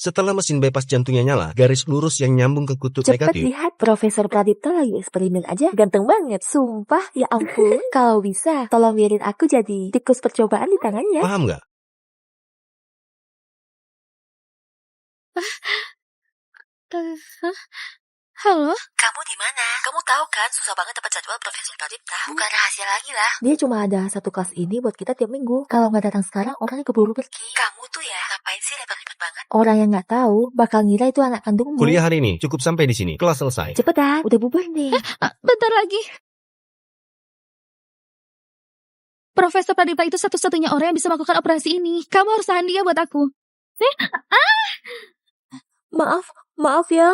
Setelah mesin bypass jantungnya nyala, garis lurus yang nyambung ke kutub Cepet negatif. lihat, Profesor Pradipta lagi eksperimen aja. Ganteng banget, sumpah. Ya ampun, kalau bisa, tolong biarin aku jadi tikus percobaan di tangannya. Paham nggak? Halo? Kamu di mana? Kamu tahu kan, susah banget dapat jadwal Profesor Pradipta. Bukan rahasia lagi lah. Dia cuma ada satu kelas ini buat kita tiap minggu. Kalau nggak datang sekarang, orangnya keburu pergi. Kamu tuh ya, ngapain sih ribet-ribet banget? Orang yang nggak tahu bakal ngira itu anak kandungmu. Kuliah hari ini cukup sampai di sini. Kelas selesai. Cepetan, udah bubar nih. Bentar lagi. Profesor Pradipta itu satu-satunya orang yang bisa melakukan operasi ini. Kamu harus tahan dia buat aku. Maaf ya.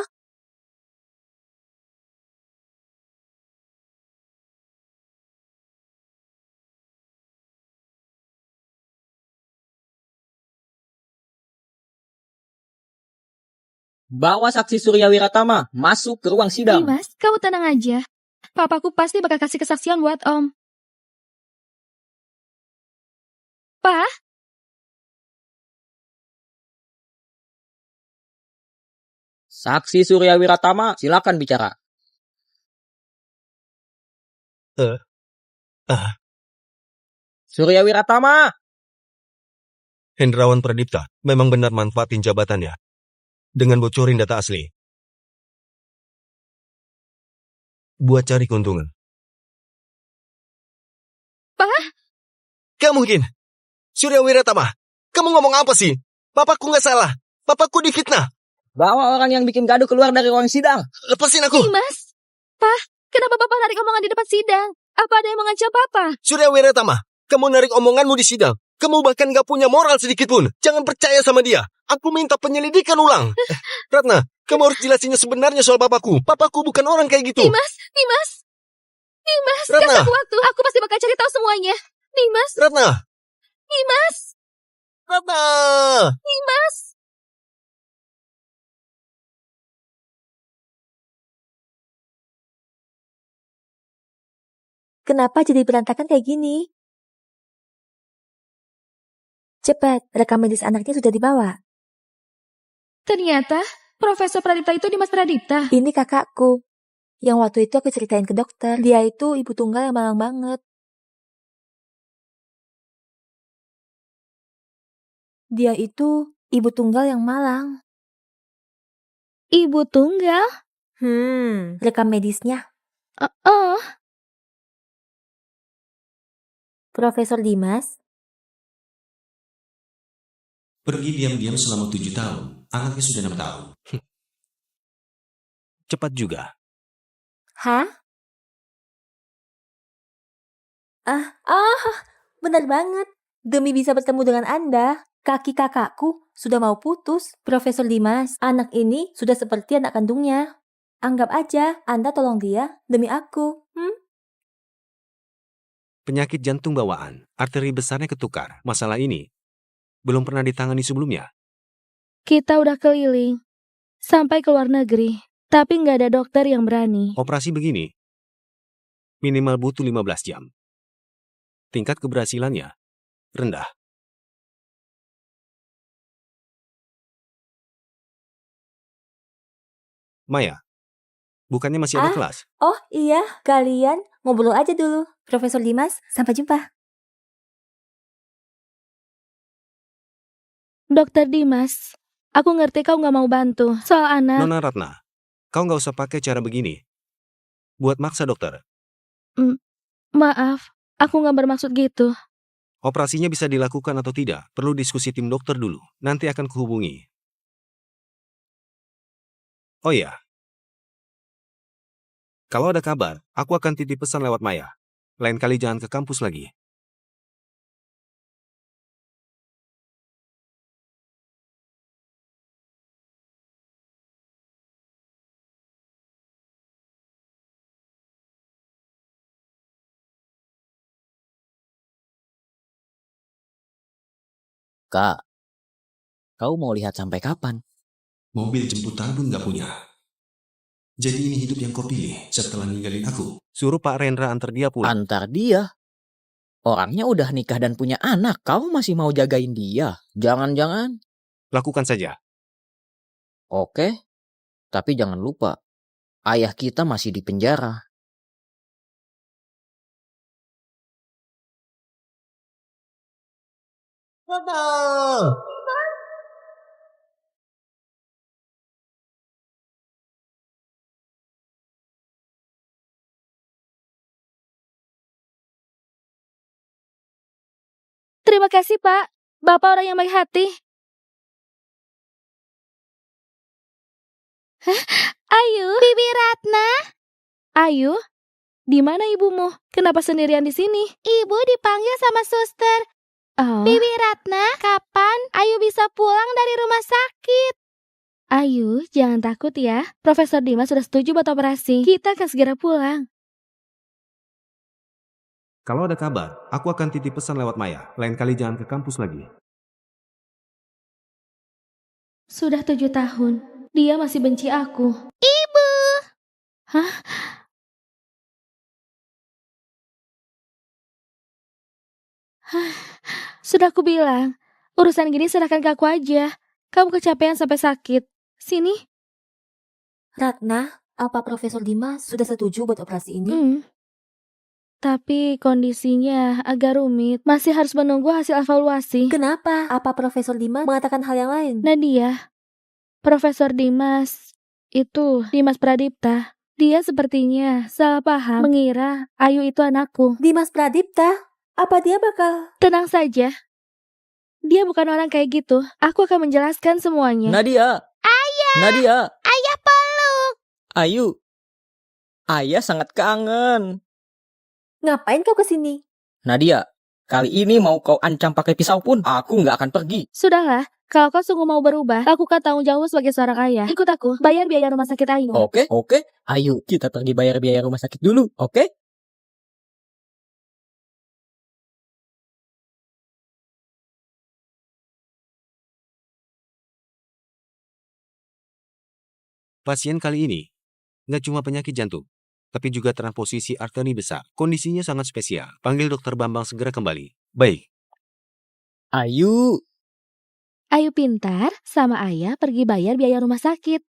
Bawa saksi Surya Wiratama masuk ke ruang sidang. Dimas, kamu tenang aja. Papaku pasti bakal kasih kesaksian buat Om. Pa? Saksi Surya Wiratama, silakan bicara. Surya Wiratama. Hendrawan Pradipta memang benar manfaatin jabatannya dengan bocorin data asli buat cari keuntungan. Pa? Gak mungkin. Surya Wiratama, kamu ngomong apa sih? Bapakku nggak salah. Bapakku difitnah. Bawa orang yang bikin gaduh keluar dari ruang sidang. Lepasin aku. Dimas? Pa, kenapa Papa narik omongan di depan sidang? Apa ada yang mengancam Papa? Surya Wiratama, kamu narik omonganmu di sidang. Kamu bahkan gak punya moral sedikit pun. Jangan percaya sama dia. Aku minta penyelidikan ulang. Ratna, kamu harus jelasinnya sebenarnya soal bapakku. Bapakku bukan orang kayak gitu. Dimas, Ratna. kasih aku waktu. Aku pasti bakal cari tahu semuanya. Dimas, Ratna. Dimas, Ratna. Dimas. Kenapa jadi berantakan kayak gini? Cepat, rekam medis anaknya sudah dibawa. Ternyata Profesor Pradipta itu Dimas Pradipta. Ini kakakku. Yang waktu itu aku ceritain ke dokter. Dia itu ibu tunggal yang malang banget. Dia itu ibu tunggal yang malang. Ibu tunggal? Rekam medisnya. Oh, Profesor Dimas. Pergi diam-diam selama 7 tahun. Anaknya sudah 6 tahun. Cepat juga. Hah? Benar banget. Demi bisa bertemu dengan Anda, kaki kakakku sudah mau putus. Profesor Dimas, anak ini sudah seperti anak kandungnya. Anggap aja Anda tolong dia demi aku. Penyakit jantung bawaan, arteri besarnya ketukar. Masalah ini belum pernah ditangani sebelumnya. kita udah keliling. Sampai ke luar negeri. Tapi nggak ada dokter yang berani. Operasi begini minimal butuh 15 jam. Tingkat keberhasilannya rendah. Maya, bukannya masih ada kelas? Oh iya, kalian ngobrol aja dulu. Profesor Dimas, sampai jumpa. Dokter Dimas, aku ngerti kau nggak mau bantu soal anak. Nona Ratna, kau nggak usah pakai cara begini. Buat maksa dokter. Maaf, aku nggak bermaksud gitu. Operasinya bisa dilakukan atau tidak, perlu diskusi tim dokter dulu. Nanti akan kuhubungi. Oh iya. Kalau ada kabar, aku akan titip pesan lewat Maya. Lain kali jangan ke kampus lagi. Kak, kau mau lihat sampai kapan? Mobil jemputan pun gak punya. Jadi ini hidup yang kau pilih setelah ninggalin aku. Suruh Pak Rendra antar dia pulang. Antar dia. Orangnya udah nikah dan punya anak. Kau masih mau jagain dia? Jangan-jangan. Lakukan saja. Oke, tapi jangan lupa, ayah kita masih di penjara. Ratna! Terima kasih, Pak. Bapak orang yang baik hati. Ayu. Bibi Ratna. Ayu, di mana ibumu? Kenapa sendirian di sini? Ibu dipanggil sama suster. Oh. Bibi Ratna, kapan Ayu bisa pulang dari rumah sakit? Ayu, jangan takut ya. Profesor Dimas sudah setuju buat operasi. Kita akan segera pulang. Kalau ada kabar, aku akan titip pesan lewat Maya. Lain kali jangan ke kampus lagi. Sudah 7 tahun. Dia masih benci aku. Ibu! Hah? Sudah aku bilang, urusan gini serahkan ke aku aja. Kamu kecapean sampai sakit. Sini. Ratna, apa Profesor Dimas sudah setuju buat operasi ini? Tapi kondisinya agak rumit. Masih harus menunggu hasil evaluasi. Kenapa? Apa Profesor Dimas mengatakan hal yang lain? Nadia, Profesor Dimas, itu Dimas Pradipta. Dia sepertinya salah paham, mengira Ayu itu anakku. Dimas Pradipta? Apa dia bakal... Tenang saja. Dia bukan orang kayak gitu. Aku akan menjelaskan semuanya. Nadia! Ayah! Nadia! Ayah peluk! Ayu! Ayah sangat kangen. Ngapain kau kesini? Nadia, kali ini mau kau ancam pakai pisau pun, aku nggak akan pergi. Sudahlah, kalau kau sungguh mau berubah, lakukan tanggung jawab sebagai seorang ayah. Ikut aku, bayar biaya rumah sakit Ayu. Oke. Ayo, kita pergi bayar biaya rumah sakit dulu, oke? Pasien kali ini nggak cuma penyakit jantung, tapi juga transposisi arteri besar. Kondisinya sangat spesial. Panggil dokter Bambang segera kembali. Baik. Ayu, Ayu pintar, sama ayah pergi bayar biaya rumah sakit.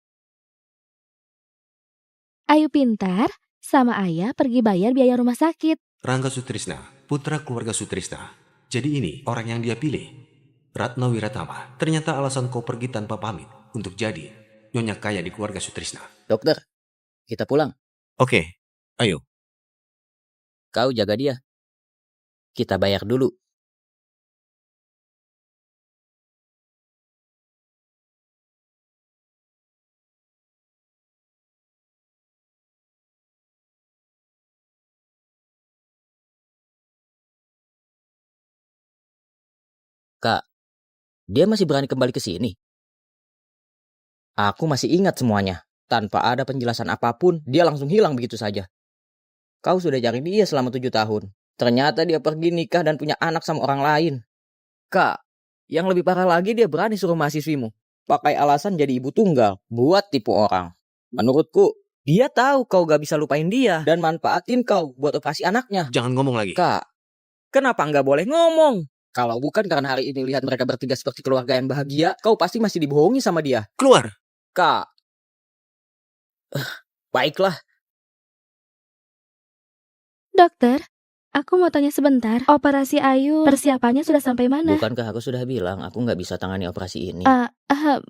Ayu pintar, sama ayah pergi bayar biaya rumah sakit. Rangga Sutrisna, putra keluarga Sutrisna. Jadi ini orang yang dia pilih. Ratna Wiratama. Ternyata alasan kau pergi tanpa pamit untuk jadi nyonya kaya di keluarga Sutrisna. dokter, kita pulang. Oke, ayo. Kau jaga dia. Kita bayar dulu. Kak, dia masih berani kembali ke sini. Aku masih ingat semuanya. Tanpa ada penjelasan apapun, dia langsung hilang begitu saja. Kau sudah cari dia selama 7 tahun. Ternyata dia pergi nikah dan punya anak sama orang lain. Kak, yang lebih parah lagi dia berani suruh mahasiswimu pakai alasan jadi ibu tunggal buat tipu orang. Menurutku, dia tahu kau gak bisa lupain dia dan manfaatin kau buat operasi anaknya. Jangan ngomong lagi. Kak, kenapa nggak boleh ngomong? Kalau bukan karena hari ini lihat mereka bertiga seperti keluarga yang bahagia, kau pasti masih dibohongi sama dia. Keluar! Kak, baiklah. Dokter, aku mau tanya sebentar. Operasi Ayu, persiapannya sudah sampai mana? Bukankah aku sudah bilang aku nggak bisa tangani operasi ini?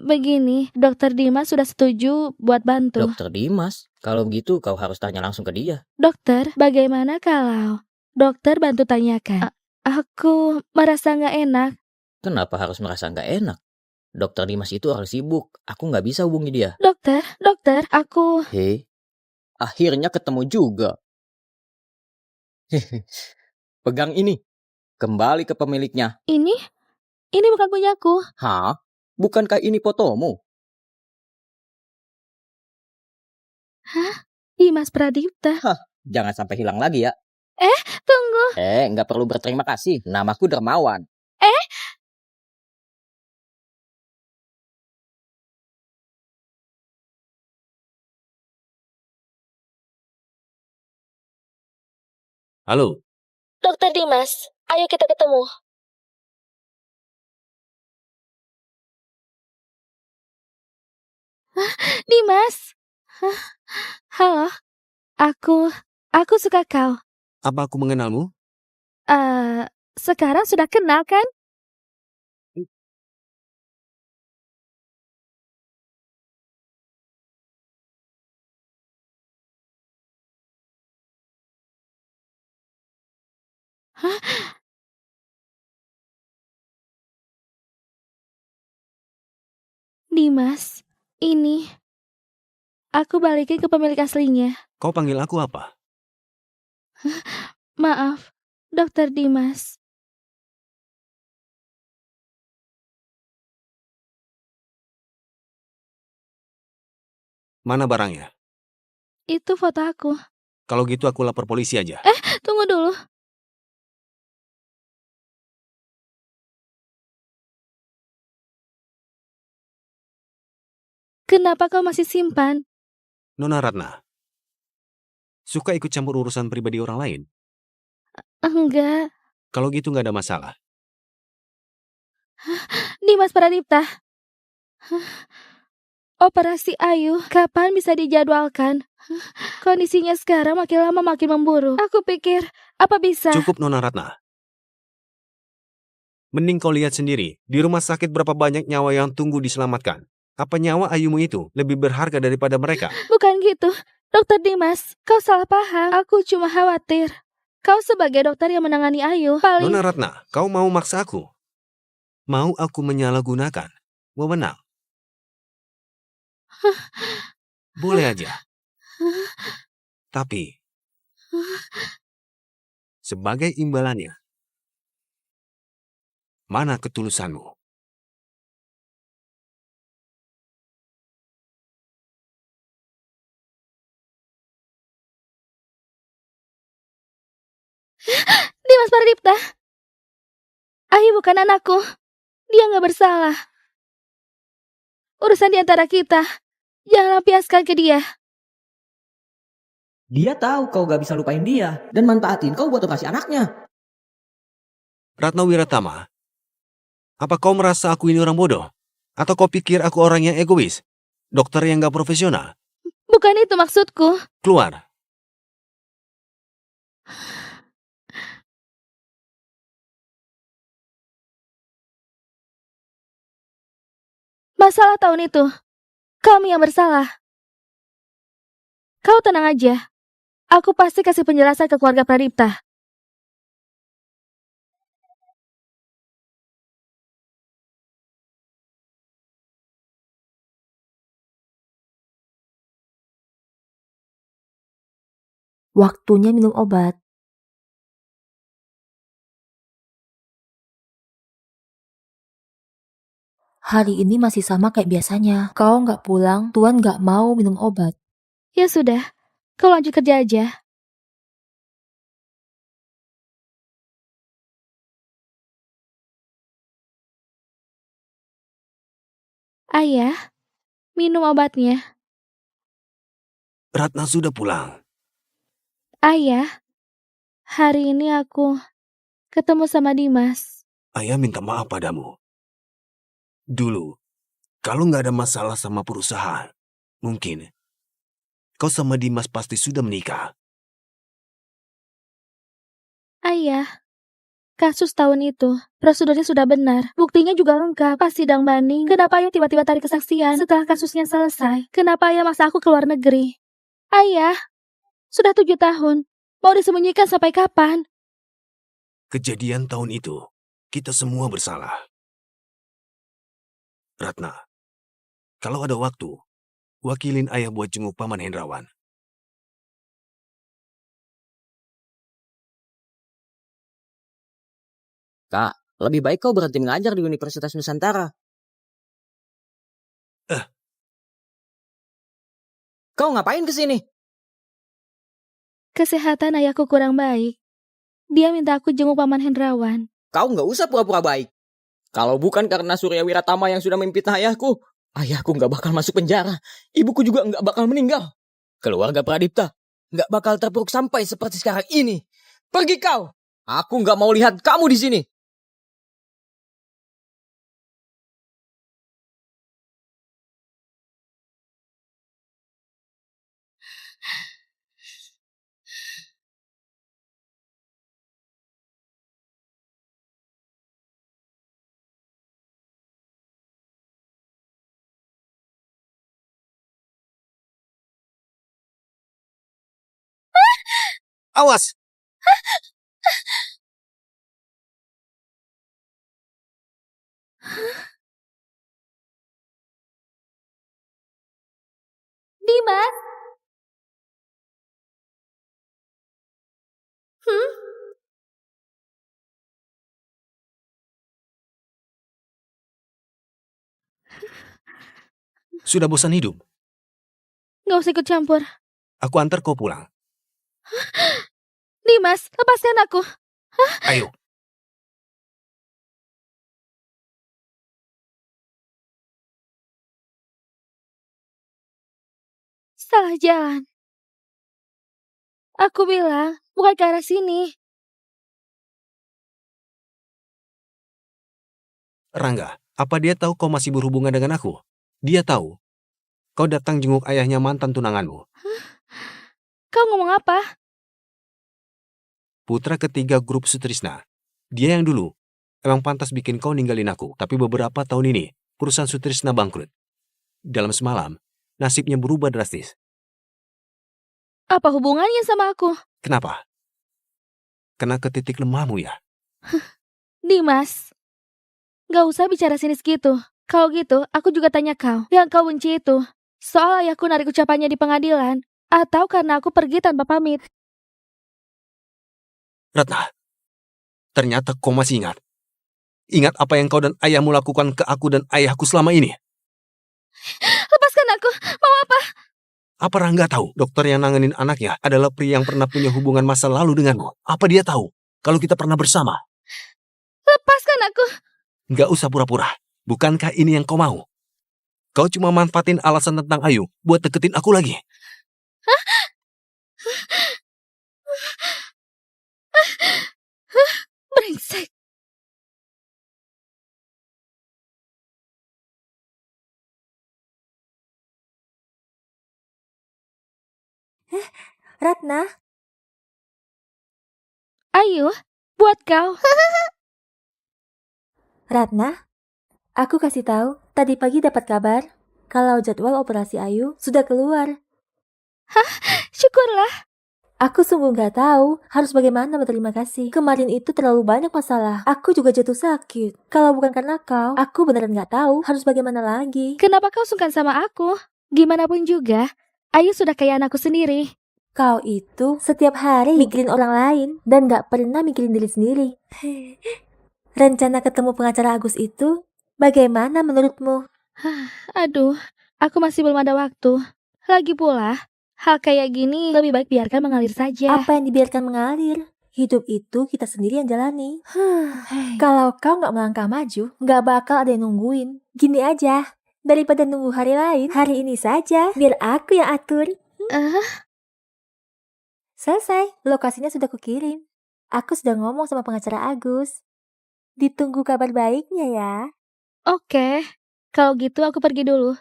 Begini, Dokter Dimas sudah setuju buat bantu. Dokter Dimas, kalau begitu kau harus tanya langsung ke dia. Dokter, bagaimana kalau dokter bantu tanyakan? Aku merasa nggak enak. Kenapa harus merasa nggak enak? Dokter Dimas itu orang sibuk. Aku nggak bisa hubungi dia. Dokter, aku... Hei, akhirnya ketemu juga. Pegang ini. Kembali ke pemiliknya. Ini bukan punyaku. Hah? Bukankah ini fotomu? Hah? Dimas Pradipta. Jangan sampai hilang lagi ya. Tunggu. Nggak perlu berterima kasih. Namaku Dermawan. Halo, Dokter Dimas, ayo kita ketemu. Dimas. Halo. Aku suka kau. Apa aku mengenalmu? Sekarang sudah kenal kan? Dimas, ini aku balikin ke pemilik aslinya. Kau panggil aku apa? Maaf, Dokter Dimas. Mana barangnya? Itu foto aku. Kalau gitu aku lapor polisi aja. Tunggu dulu. Kenapa kau masih simpan? Nona Ratna, suka ikut campur urusan pribadi orang lain? Enggak. Kalau gitu nggak ada masalah. Dimas Pradipta. Operasi Ayu, kapan bisa dijadwalkan? Kondisinya sekarang makin lama makin memburuk. Aku pikir, apa bisa? Cukup Nona Ratna. Mending kau lihat sendiri, di rumah sakit berapa banyak nyawa yang tunggu diselamatkan. Apa nyawa Ayumu itu lebih berharga daripada mereka? Bukan gitu, Dokter Dimas. Kau salah paham. Aku cuma khawatir. Kau sebagai dokter yang menangani Ayu, paling... Nona Ratna, kau mau maksa aku? Mau aku menyalahgunakan wewenang? Boleh aja. Tapi, sebagai imbalannya, mana ketulusanmu? Dimas Pradipta. Ayu bukan anakku. Dia nggak bersalah. Urusan di antara kita. Jangan lampiaskan ke dia. Dia tahu kau gak bisa lupain dia dan manfaatin kau buat operasi anaknya. Ratna Wiratama, apa kau merasa aku ini orang bodoh? Atau kau pikir aku orang yang egois? Dokter yang gak profesional? Bukan itu maksudku. Keluar. Masalah tahun itu, kami yang bersalah. Kau tenang aja. Aku pasti kasih penjelasan ke keluarga Pradipta. Waktunya minum obat. Hari ini masih sama kayak biasanya. Kau nggak pulang, Tuan nggak mau minum obat. Ya sudah, kau lanjut kerja aja. Ayah, minum obatnya. Ratna sudah pulang. Ayah, hari ini aku ketemu sama Dimas. Ayah minta maaf padamu. Dulu, kalau nggak ada masalah sama perusahaan, mungkin kau sama Dimas pasti sudah menikah. Ayah, kasus tahun itu, prosedurnya sudah benar. Buktinya juga lengkap. Pas sidang banding, kenapa ayah tiba-tiba tarik kesaksian setelah kasusnya selesai? Kenapa ayah maksa aku keluar negeri? Ayah, sudah 7 tahun. Mau disembunyikan sampai kapan? Kejadian tahun itu, kita semua bersalah. Ratna, kalau ada waktu, wakilin ayah buat jenguk Paman Hendrawan. Kak, lebih baik kau berhenti mengajar di Universitas Nusantara. Kau ngapain kesini? Kesehatan ayahku kurang baik. Dia minta aku jenguk Paman Hendrawan. Kau nggak usah pura-pura baik. Kalau bukan karena Surya Wiratama yang sudah memfitnah ayahku nggak bakal masuk penjara. Ibuku juga nggak bakal meninggal. Keluarga Pradipta nggak bakal terpuruk sampai seperti sekarang ini. Pergi kau. Aku nggak mau lihat kamu di sini. Awas! Dimas? Sudah bosan hidup? Nggak usah ikut campur. Aku antar kau pulang. Dimas, lepaskan aku. Ayo. Salah jalan. Aku bilang, bukan ke arah sini. Rangga, apa dia tahu kau masih berhubungan dengan aku? Dia tahu. Kau datang jenguk ayahnya mantan tunanganmu. Kau ngomong apa? Putra ketiga grup Sutrisna. Dia yang dulu. Emang pantas bikin kau ninggalin aku. Tapi beberapa tahun ini, perusahaan Sutrisna bangkrut. Dalam semalam, nasibnya berubah drastis. Apa hubungannya sama aku? Kenapa? Kena ke titik lemahmu ya? Dimas, gak usah bicara sinis gitu. Kalau gitu, aku juga tanya kau. Yang kau benci itu, soal ayahku narik ucapannya di pengadilan, atau karena aku pergi tanpa pamit? Ratna, ternyata kau masih ingat. Ingat apa yang kau dan ayahmu lakukan ke aku dan ayahku selama ini. Lepaskan aku, mau apa? Apa Rangga tahu dokter yang nanganin anaknya adalah pria yang pernah punya hubungan masa lalu denganmu? Apa dia tahu kalau kita pernah bersama? Lepaskan aku. Nggak usah pura-pura. Bukankah ini yang kau mau? Kau cuma manfaatin alasan tentang Ayu buat deketin aku lagi. Brengsek. Ratna? Ayo, buat kau. Ratna? Aku kasih tahu, tadi pagi dapat kabar kalau jadwal operasi Ayu sudah keluar. Syukurlah. Aku sungguh nggak tahu harus bagaimana berterima kasih. Kemarin itu terlalu banyak masalah. Aku juga jatuh sakit. Kalau bukan karena kau, aku beneran nggak tahu harus bagaimana lagi. Kenapa kau sungkan sama aku? Gimana pun juga, Ayu sudah kayak anakku sendiri. Kau itu setiap hari mikirin orang lain dan nggak pernah mikirin diri sendiri. Rencana ketemu pengacara Agus itu bagaimana menurutmu? Aduh, aku masih belum ada waktu. Lagi pula, hal kayak gini lebih baik biarkan mengalir saja. Apa yang dibiarkan mengalir? Hidup itu kita sendiri yang jalani. Kalau kau nggak melangkah maju, nggak bakal ada yang nungguin. Gini aja, daripada nunggu hari lain, hari ini saja, biar aku yang atur. Selesai, lokasinya sudah kukirim. Aku sudah ngomong sama pengacara Agus. Ditunggu kabar baiknya ya. Oke, kalau gitu aku pergi dulu.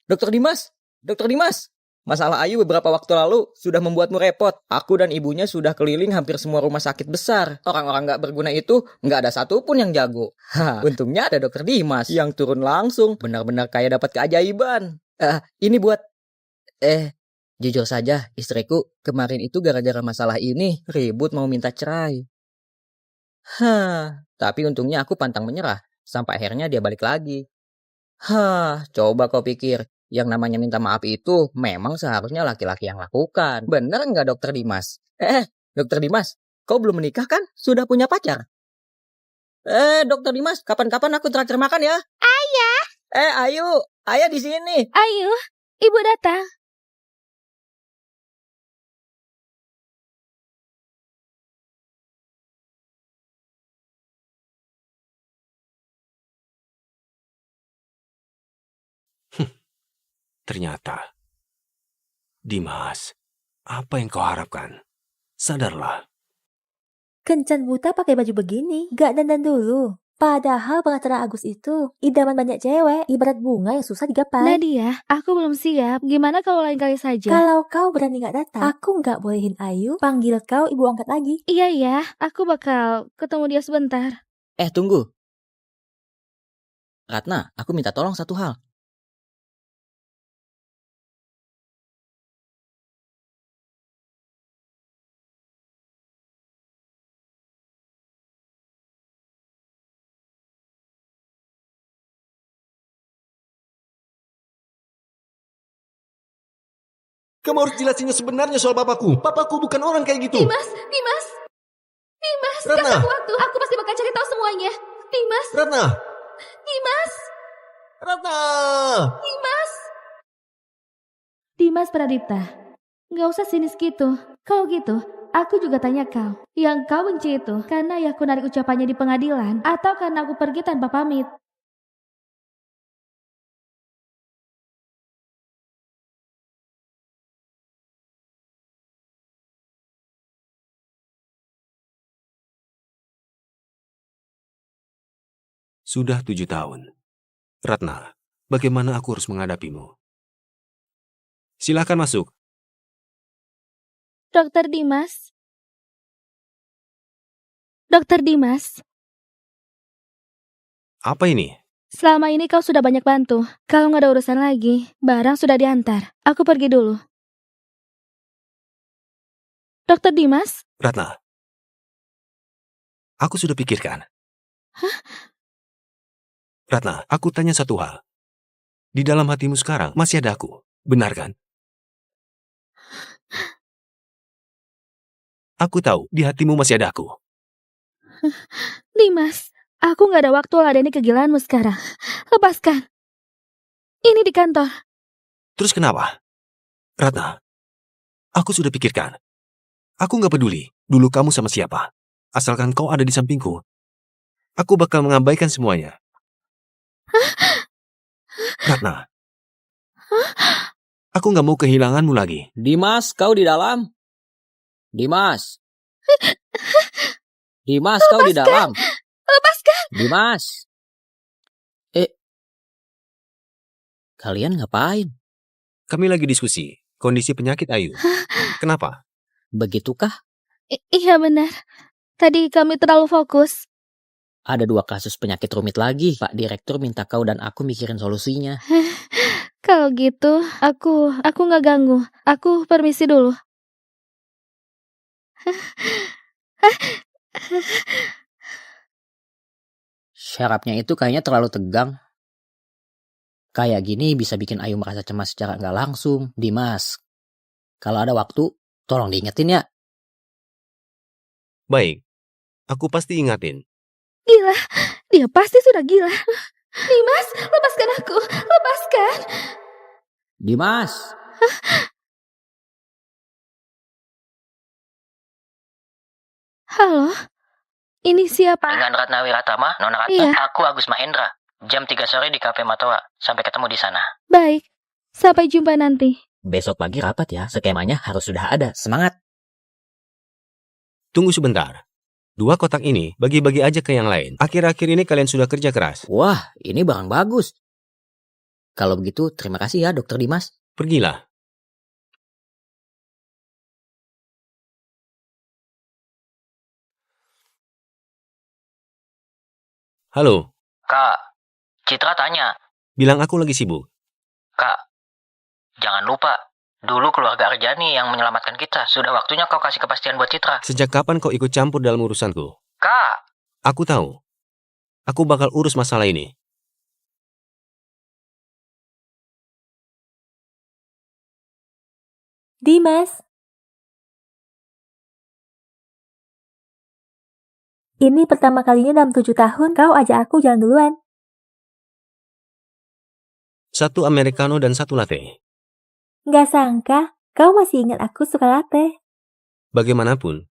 Dokter Dimas, Dokter Dimas. Masalah Ayu beberapa waktu lalu sudah membuatmu repot. Aku dan ibunya sudah keliling hampir semua rumah sakit besar. Orang-orang gak berguna itu gak ada satupun yang jago. Untungnya ada Dokter Dimas yang turun langsung. Benar-benar kayak dapat keajaiban. Ini buat... jujur saja istriku kemarin itu gara-gara masalah ini ribut mau minta cerai. Tapi untungnya aku pantang menyerah. Sampai akhirnya dia balik lagi. Coba kau pikir. Yang namanya minta maaf itu memang seharusnya laki-laki yang lakukan. Bener nggak Dokter Dimas? Dokter Dimas, kau belum menikah kan? Sudah punya pacar? Dokter Dimas, kapan-kapan aku traktir makan ya? Ayah! Ayu, ayah di sini. Ayu, ibu datang. Ternyata. Dimas, apa yang kau harapkan? Sadarlah. Kencan buta pakai baju begini, gak dandan dulu. Padahal pengacara Agus itu idaman banyak cewek, ibarat bunga yang susah digapai. Nadia, aku belum siap. Gimana kalau lain kali saja? Kalau kau berani gak datang, aku gak bolehin Ayu panggil kau ibu angkat lagi. Iya ya, aku bakal ketemu dia sebentar. Tunggu. Ratna, aku minta tolong satu hal. Kamu harus jelasin yang sebenarnya soal papaku. Papaku bukan orang kayak gitu. Dimas, Ratna. kasih aku waktu. Aku pasti bakal cari tahu semuanya. Dimas, Ratna. Dimas, Ratna. Dimas. Dimas Pradipta, nggak usah sinis gitu. Kalau gitu, aku juga tanya kau. Yang kau benci itu karena ayahku narik ucapannya di pengadilan atau karena aku pergi tanpa pamit? Sudah 7 tahun. Ratna, bagaimana aku harus menghadapimu? Silakan masuk. Dokter Dimas. Dokter Dimas, Apa ini? selama ini kau sudah banyak bantu. Kalau nggak ada urusan lagi, barang sudah diantar. Aku pergi dulu. Dokter Dimas? Ratna, aku sudah pikirkan. Ratna, aku tanya satu hal. Di dalam hatimu sekarang masih ada aku, benar kan? Aku tahu di hatimu masih ada aku. Dimas, aku nggak ada waktu ladeni kegilaanmu sekarang. Lepaskan. Ini di kantor. Terus kenapa? Ratna, aku sudah pikirkan. Aku nggak peduli dulu kamu sama siapa. Asalkan kau ada di sampingku, aku bakal mengabaikan semuanya. Ratna, aku nggak mau kehilanganmu lagi. Dimas, kau di dalam? Dimas. Dimas, kau di dalam? Lepaskan. Dimas. Kalian ngapain? Kami lagi diskusi kondisi penyakit Ayu. Kenapa? Begitukah? Iya benar. Tadi kami terlalu fokus. Ada 2 kasus penyakit rumit lagi. Pak Direktur minta kau dan aku mikirin solusinya. Kalau gitu, aku nggak ganggu. Aku permisi dulu. Syarafnya itu kayaknya terlalu tegang. Kayak gini bisa bikin Ayu merasa cemas secara nggak langsung. Dimas, kalau ada waktu, tolong diingetin ya. Baik, aku pasti ingatin. Gila, dia pasti sudah gila. Dimas, lepaskan aku. Lepaskan. Dimas. Halo, ini siapa? Dengan Ratna Wiratama, Nona Ratna, Iya. aku Agus Mahendra. Jam 3 sore di Cafe Matoa. Sampai ketemu di sana. Baik, sampai jumpa nanti. Besok pagi rapat ya, skemanya harus sudah ada. Semangat! Tunggu sebentar. 2 kotak ini bagi-bagi aja ke yang lain. Akhir-akhir ini kalian sudah kerja keras. Wah, ini barang bagus. Kalau begitu, terima kasih ya, Dokter Dimas. Pergilah. Halo, Kak, Citra tanya. bilang aku lagi sibuk. Kak, jangan lupa. Dulu keluarga Arjani yang menyelamatkan kita. Sudah waktunya kau kasih kepastian buat Citra. Sejak kapan kau ikut campur dalam urusanku? Kak! Aku tahu. Aku bakal urus masalah ini. Dimas. Ini pertama kalinya dalam 7 tahun kau ajak aku jalan duluan. 1 americano dan 1 latte. Nggak sangka, kau masih ingat aku suka latte. Bagaimanapun,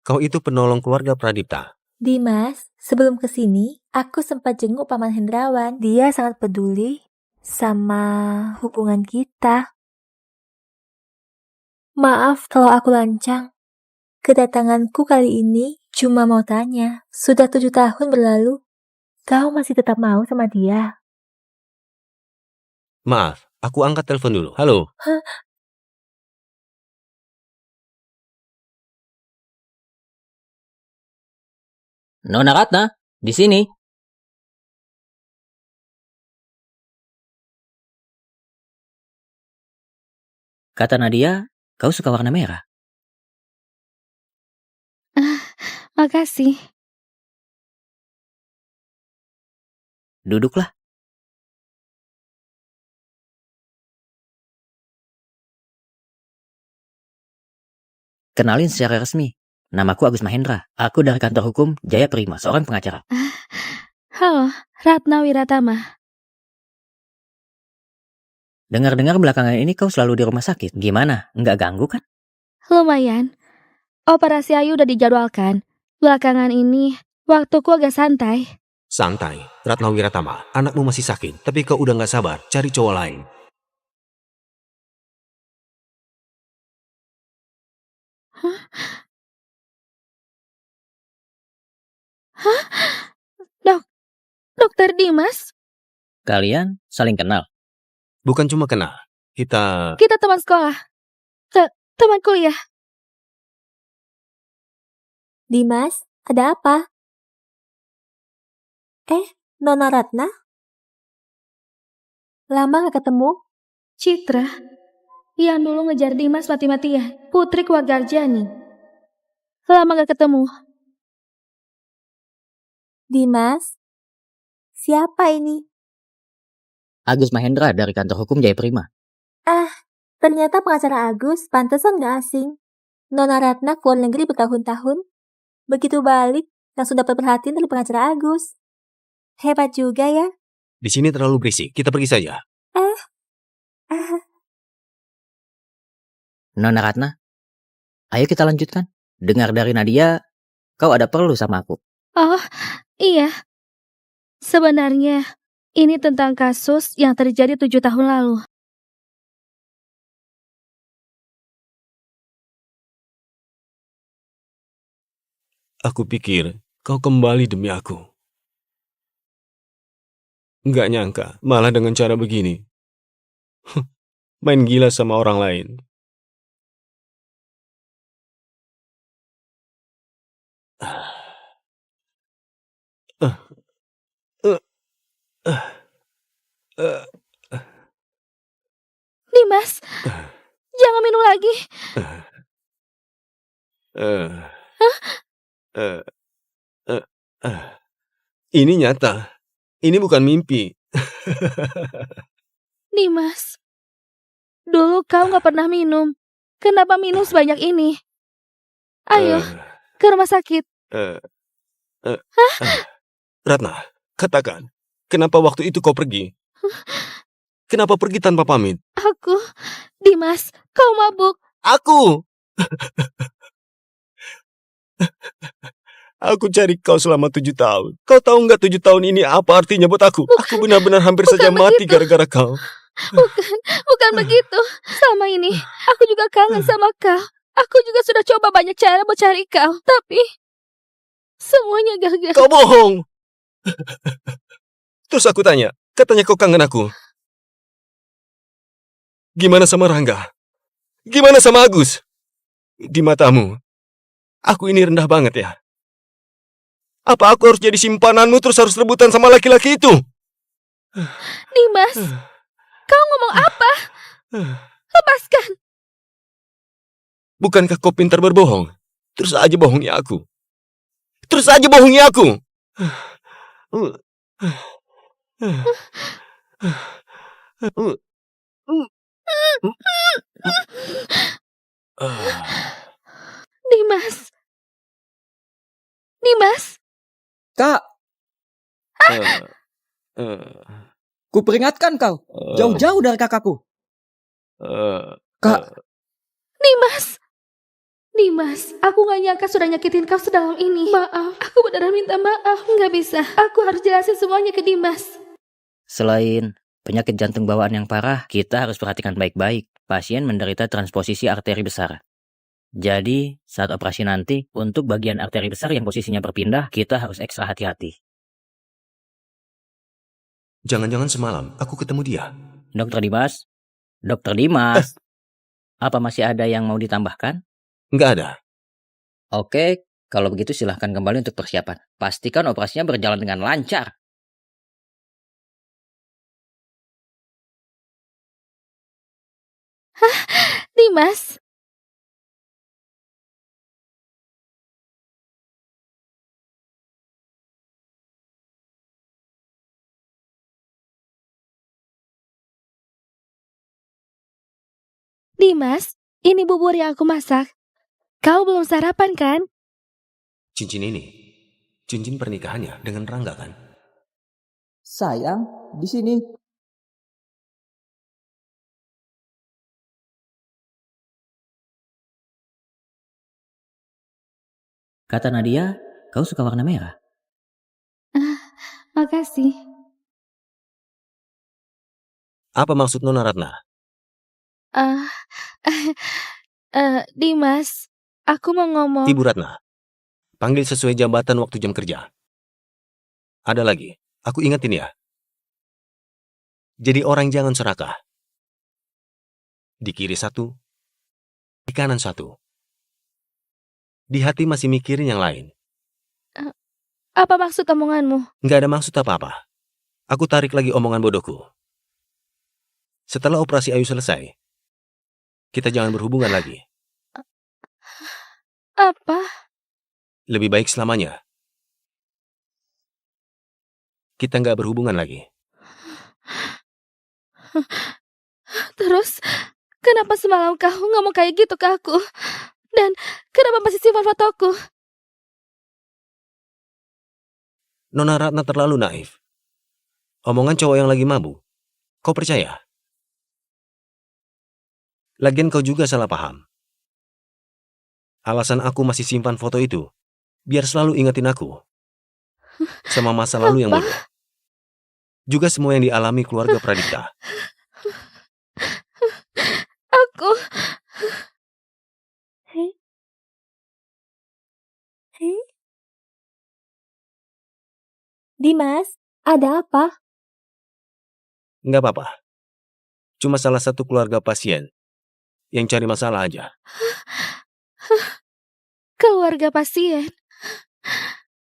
kau itu penolong keluarga Pradipta. Dimas, sebelum kesini, aku sempat jenguk Paman Hendrawan. Dia sangat peduli sama hubungan kita. Maaf kalau aku lancang. Kedatanganku kali ini cuma mau tanya, sudah 7 tahun berlalu, kau masih tetap mau sama dia? Maaf, aku angkat telepon dulu. Halo, Nona Ratna, di sini. Kata Nadia, kau suka warna merah. Makasih. Duduklah. Kenalin secara resmi. Namaku Agus Mahendra. Aku dari kantor hukum Jaya Prima, seorang pengacara. Halo, Ratna Wiratama. Dengar-dengar belakangan ini kau selalu di rumah sakit. Gimana? Nggak ganggu kan? Lumayan. Operasi Ayu udah dijadwalkan. Belakangan ini, waktuku agak santai. Santai, Ratna Wiratama. Anakmu masih sakit, tapi kau udah nggak sabar. Cari cowok lain. Dokter Dimas, Kalian saling kenal. Bukan cuma kenal. Kita... kita teman sekolah. Teman kuliah. Dimas, ada apa? Nona Ratna? Lama gak ketemu? Citra, yang dulu ngejar Dimas mati-matian. Putri keluarga Arjani. Lama gak ketemu. Dimas? Siapa ini? Agus Mahendra dari kantor hukum Jaya Prima. Ternyata pengacara Agus, pantesan gak asing. Nona Ratna keluar negeri bertahun-tahun. Begitu balik, langsung dapat perhatian dari pengacara Agus. Hebat juga ya. Di sini terlalu berisik. Kita pergi saja. Nona Ratna, ayo kita lanjutkan. Dengar dari Nadia, kau ada perlu sama aku. Oh, iya. Sebenarnya, ini tentang kasus yang terjadi 7 tahun lalu. Aku pikir kau kembali demi aku. Nggak nyangka, malah dengan cara begini. Main gila sama orang lain. Dimas, jangan minum lagi. Ini nyata. Ini bukan mimpi. Dimas, dulu kau gak pernah minum. Kenapa minum sebanyak ini? Ayo, ke rumah sakit. Ratna, katakan. Kenapa waktu itu kau pergi? Kenapa pergi tanpa pamit? Dimas, kau mabuk. Aku! Aku cari kau selama 7 tahun. Kau tahu nggak 7 tahun ini apa artinya buat aku? Aku benar-benar hampir saja mati gara-gara kau. Bukan begitu. Selama ini, aku juga kangen sama kau. Aku juga sudah coba banyak cara buat cari kau. Tapi, semuanya gagal. Kau bohong! Terus aku tanya, katanya kau kangen aku. Gimana sama Rangga? Gimana sama Agus? Di matamu, aku ini rendah banget ya? Apa aku harus jadi simpananmu terus harus rebutan sama laki-laki itu? Dimas, kau ngomong apa? Lepaskan. Bukankah kau pintar berbohong? Terus aja bohongi aku. Terus aja bohongi aku. Dimas. Dimas. Kak, ku peringatkan kau. Jauh-jauh dari kakakku. Kak, Dimas. Dimas, aku gak nyangka sudah nyakitin kau sedalam ini. Maaf, aku beneran minta maaf. Gak bisa, aku harus jelasin semuanya ke Dimas. selain penyakit jantung bawaan yang parah, kita harus perhatikan baik-baik. Pasien menderita transposisi arteri besar. Jadi, saat operasi nanti, untuk bagian arteri besar yang posisinya berpindah, kita harus ekstra hati-hati. Jangan-jangan semalam aku ketemu dia. Dokter Dimas? Dokter Dimas? Apa masih ada yang mau ditambahkan? Nggak ada. Oke, kalau begitu silahkan kembali untuk persiapan. Pastikan operasinya berjalan dengan lancar. Dimas. Dimas, ini bubur yang aku masak. Kau belum sarapan kan? Cincin ini, cincin pernikahannya dengan Rangga kan? Sayang, di sini. Kata Nadia, kau suka warna merah. Makasih. Apa maksud Nona Ratna? Ah, Dimas, aku mau ngomong. Ibu Ratna, panggil sesuai jabatan waktu jam kerja. Ada lagi, aku ingetin ya. Jadi orang jangan serakah. Di kiri satu, di kanan satu. Di hati masih mikirin yang lain. Apa maksud omonganmu? Nggak ada maksud apa-apa. Aku tarik lagi omongan bodohku. Setelah operasi Ayu selesai, kita jangan berhubungan lagi. Apa? Lebih baik selamanya. Kita nggak berhubungan lagi. Terus, kenapa semalam kau ngomong kayak gitu ke aku? Dan kenapa masih simpan fotoku? Nona Ratna terlalu naif. Omongan cowok yang lagi mabuk. Kau percaya? Lagian kau juga salah paham. Alasan aku masih simpan foto itu, biar selalu ingetin aku sama masa lalu yang bodoh. Juga semua yang dialami keluarga Pradipta. Aku... Dimas, ada apa? Nggak apa-apa. Cuma salah satu keluarga pasien yang cari masalah aja. Keluarga pasien.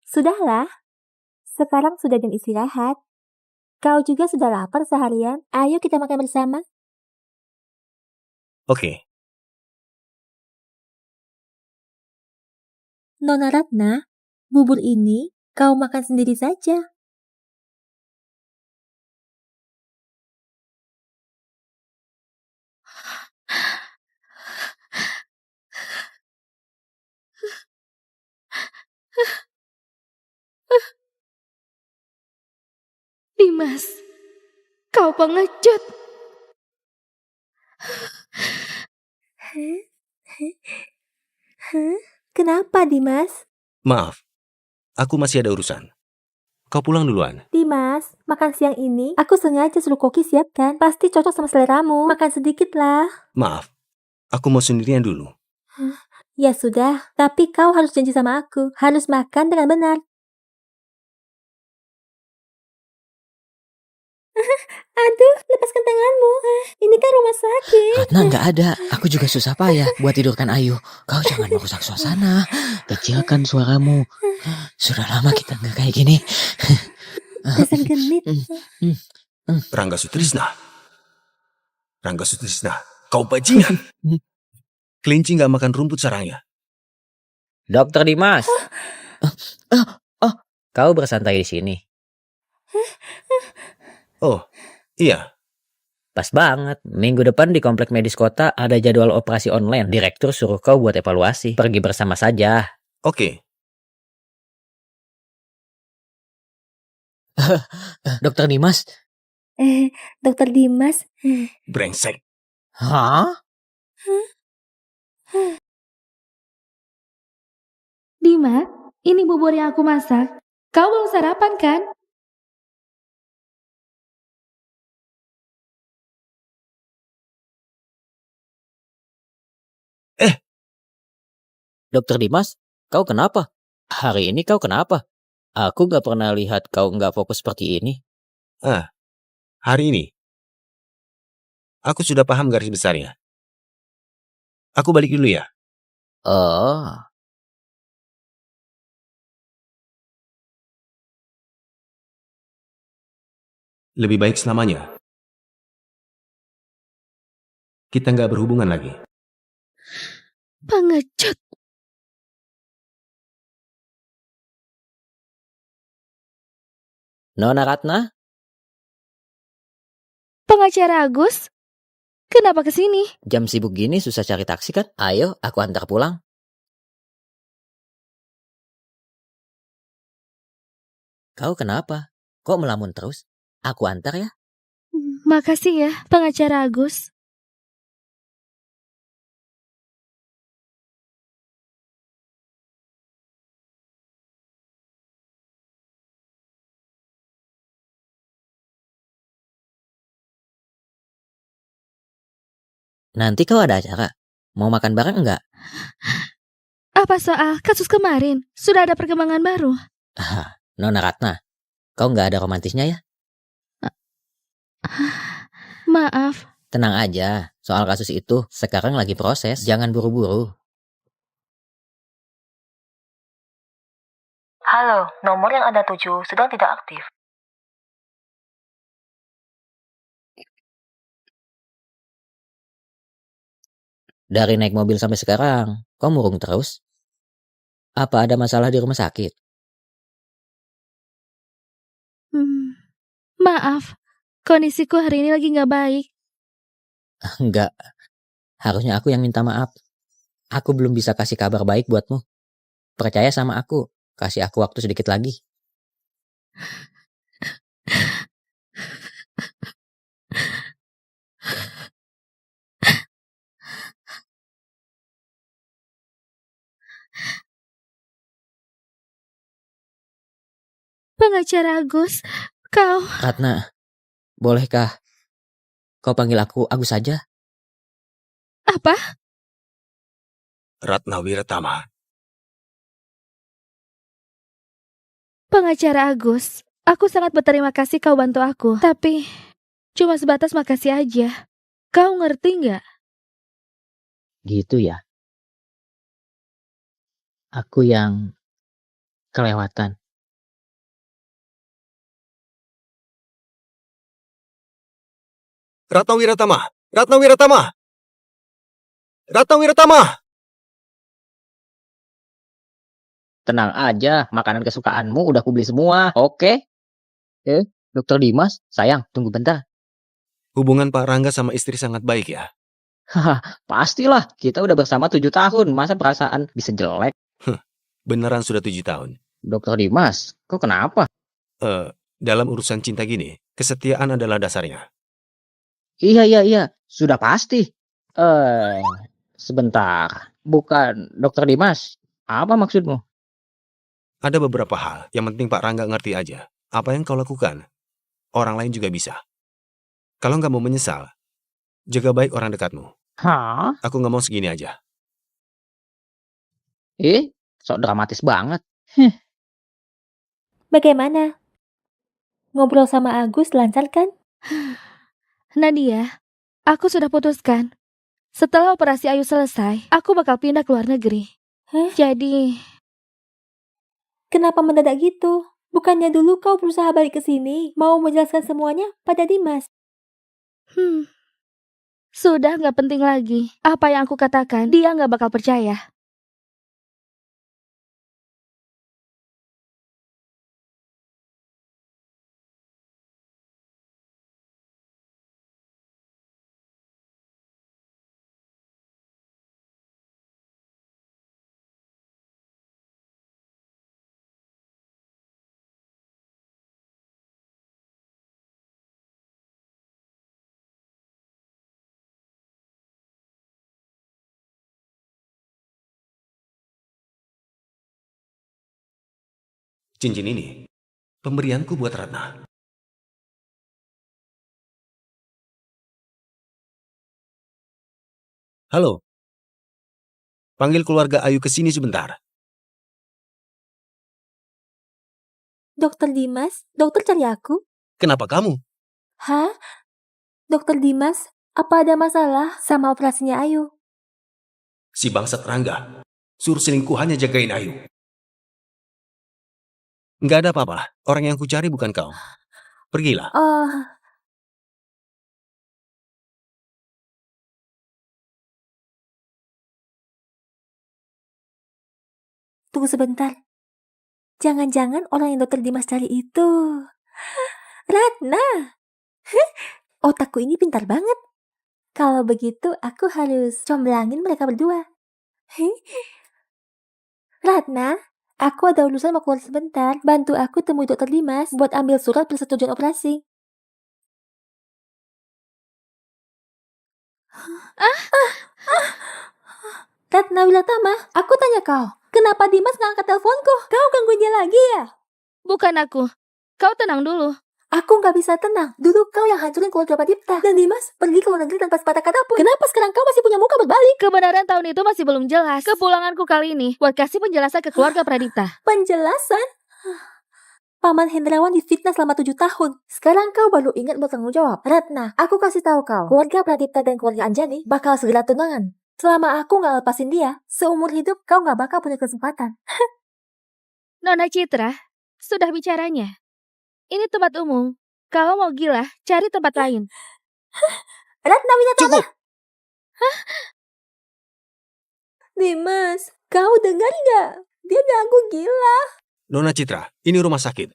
Sudahlah. Sekarang sudah jam istirahat. Kau juga sudah lapar seharian. Ayo kita makan bersama. Oke, Nona Ratna, bubur ini kau makan sendiri saja. Dimas, kau pengecut. Kenapa, Dimas? maaf. Aku masih ada urusan. Kau pulang duluan. Dimas, makan siang ini aku sengaja suruh Koki siapkan. Pasti cocok sama seleramu. Makan sedikit lah. Maaf, aku mau sendirian dulu. Ya sudah, tapi kau harus janji sama aku. Harus makan dengan benar. Aduh, lepaskan tanganmu. Ini kan rumah sakit. Ratna nggak ada. Aku juga susah payah buat tidurkan Ayu. Kau jangan merusak suasana. Kecilkan suaramu. Sudah lama kita nggak kayak gini. Dasar genit. Rangga Sutrisna. Rangga Sutrisna, kau bajingan. Kelinci nggak makan rumput sarangnya. Dokter Dimas. Kau bersantai di sini. Oh, iya. Pas banget. Minggu depan di komplek medis kota ada jadwal operasi online. Direktur suruh kau buat evaluasi. Pergi bersama saja. Oke. Dokter Dimas. Dokter Dimas. Brengsek. Hah? Dimas, ini bubur yang aku masak. Kau belum sarapan kan? Dokter Dimas, kau kenapa? Hari ini kau kenapa? Aku gak pernah lihat kau gak fokus seperti ini. Hari ini, aku sudah paham garis besarnya. Aku balik dulu ya. Oh. Lebih baik selamanya. Kita nggak berhubungan lagi. Pengecut. Nona Ratna? Pengacara Agus? Kenapa kesini? Jam sibuk gini susah cari taksi kan? Ayo, aku antar pulang. Kau kenapa? Kok melamun terus? Aku antar ya. Makasih ya, pengacara Agus. Nanti kau ada acara. Mau makan bareng enggak? Apa soal kasus kemarin? Sudah ada perkembangan baru? Nona Ratna, kau nggak ada romantisnya ya? Maaf. Tenang aja, soal kasus itu sekarang lagi proses. Jangan buru-buru. Halo, nomor yang Anda tuju sedang tidak aktif. Dari naik mobil sampai sekarang, kau murung terus? Apa ada masalah di rumah sakit? Maaf, kondisiku hari ini lagi nggak baik. Enggak, harusnya aku yang minta maaf. Aku belum bisa kasih kabar baik buatmu. Percaya sama aku, kasih aku waktu sedikit lagi. Pengacara Agus, kau... Ratna, bolehkah kau panggil aku Agus saja? Apa? Ratna Wiratama. Pengacara Agus, aku sangat berterima kasih kau bantu aku. Tapi, cuma sebatas makasih aja. Kau ngerti nggak? Gitu ya. Aku yang kelewatan. Ratna Wiratama. Ratna Wiratama. Ratna Wiratama. Tenang aja, makanan kesukaanmu udah kubeli semua. Oke? Dokter Dimas, sayang, tunggu bentar. Hubungan Pak Rangga sama istri sangat baik ya? Haha, pastilah. Kita udah bersama 7 tahun. Masa perasaan bisa jelek? Beneran sudah 7 tahun. Dokter Dimas, kok kenapa? Dalam urusan cinta gini, kesetiaan adalah dasarnya. Iya. Sudah pasti. Sebentar. Bukan Dokter Dimas. Apa maksudmu? Ada beberapa hal yang penting Pak Rangga ngerti aja. Apa yang kau lakukan, orang lain juga bisa. Kalau nggak mau menyesal, jaga baik orang dekatmu. Hah? Aku ngomong segini aja. Sok dramatis banget. Bagaimana? Ngobrol sama Agus lancar kan? Nadia, aku sudah putuskan. Setelah operasi Ayu selesai, aku bakal pindah ke luar negeri. Hah? Jadi, Kenapa mendadak gitu? Bukannya dulu kau berusaha balik ke sini, mau menjelaskan semuanya pada Dimas? sudah nggak penting lagi. Apa yang aku katakan, dia nggak bakal percaya. Cincin ini, pemberianku buat Ratna. Halo. Panggil keluarga Ayu ke sini sebentar. Dokter Dimas, dokter cari aku? Kenapa kamu? Hah? Dokter Dimas, apa ada masalah sama operasinya Ayu? Si bangsat Rangga. Suruh selingkuhannya jagain Ayu. Nggak ada apa-apa. Orang yang kucari bukan kau. Pergilah. Tunggu sebentar. Jangan-jangan orang yang dokter Dimas cari itu Ratna. Otakku ini pintar banget. Kalau begitu aku harus comblangin mereka berdua. Ratna, Aku ada urusan mau keluar sebentar. Bantu aku temui Dokter Dimas buat ambil surat persetujuan operasi. Ratna Wilatama, aku tanya kau, kenapa Dimas nggak angkat teleponku? Kau gangguin dia lagi ya? Bukan aku. Kau tenang dulu. Aku nggak bisa tenang. Dulu kau yang hancurin keluarga Pradipta. Dan Dimas pergi ke luar negeri tanpa sepatah kata pun. Kenapa sekarang kau masih punya muka berbalik? Kebenaran tahun itu masih belum jelas. Kepulanganku kali ini buat kasih penjelasan ke keluarga Pradipta. Penjelasan? Paman Hendrawan difitnah selama 7 tahun. Sekarang kau baru ingat bertanggung jawab. Ratna, aku kasih tahu kau. Keluarga Pradipta dan keluarga Anjani bakal segera tunangan. Selama aku nggak lepasin dia, seumur hidup kau nggak bakal punya kesempatan. Nona Citra, sudah bicaranya. Ini tempat umum. Kalau mau gila, cari tempat lain. Ratna Winatama! Cukup! Dimas, kau dengar nggak? Dia ganggu gila. Nona Citra, ini rumah sakit.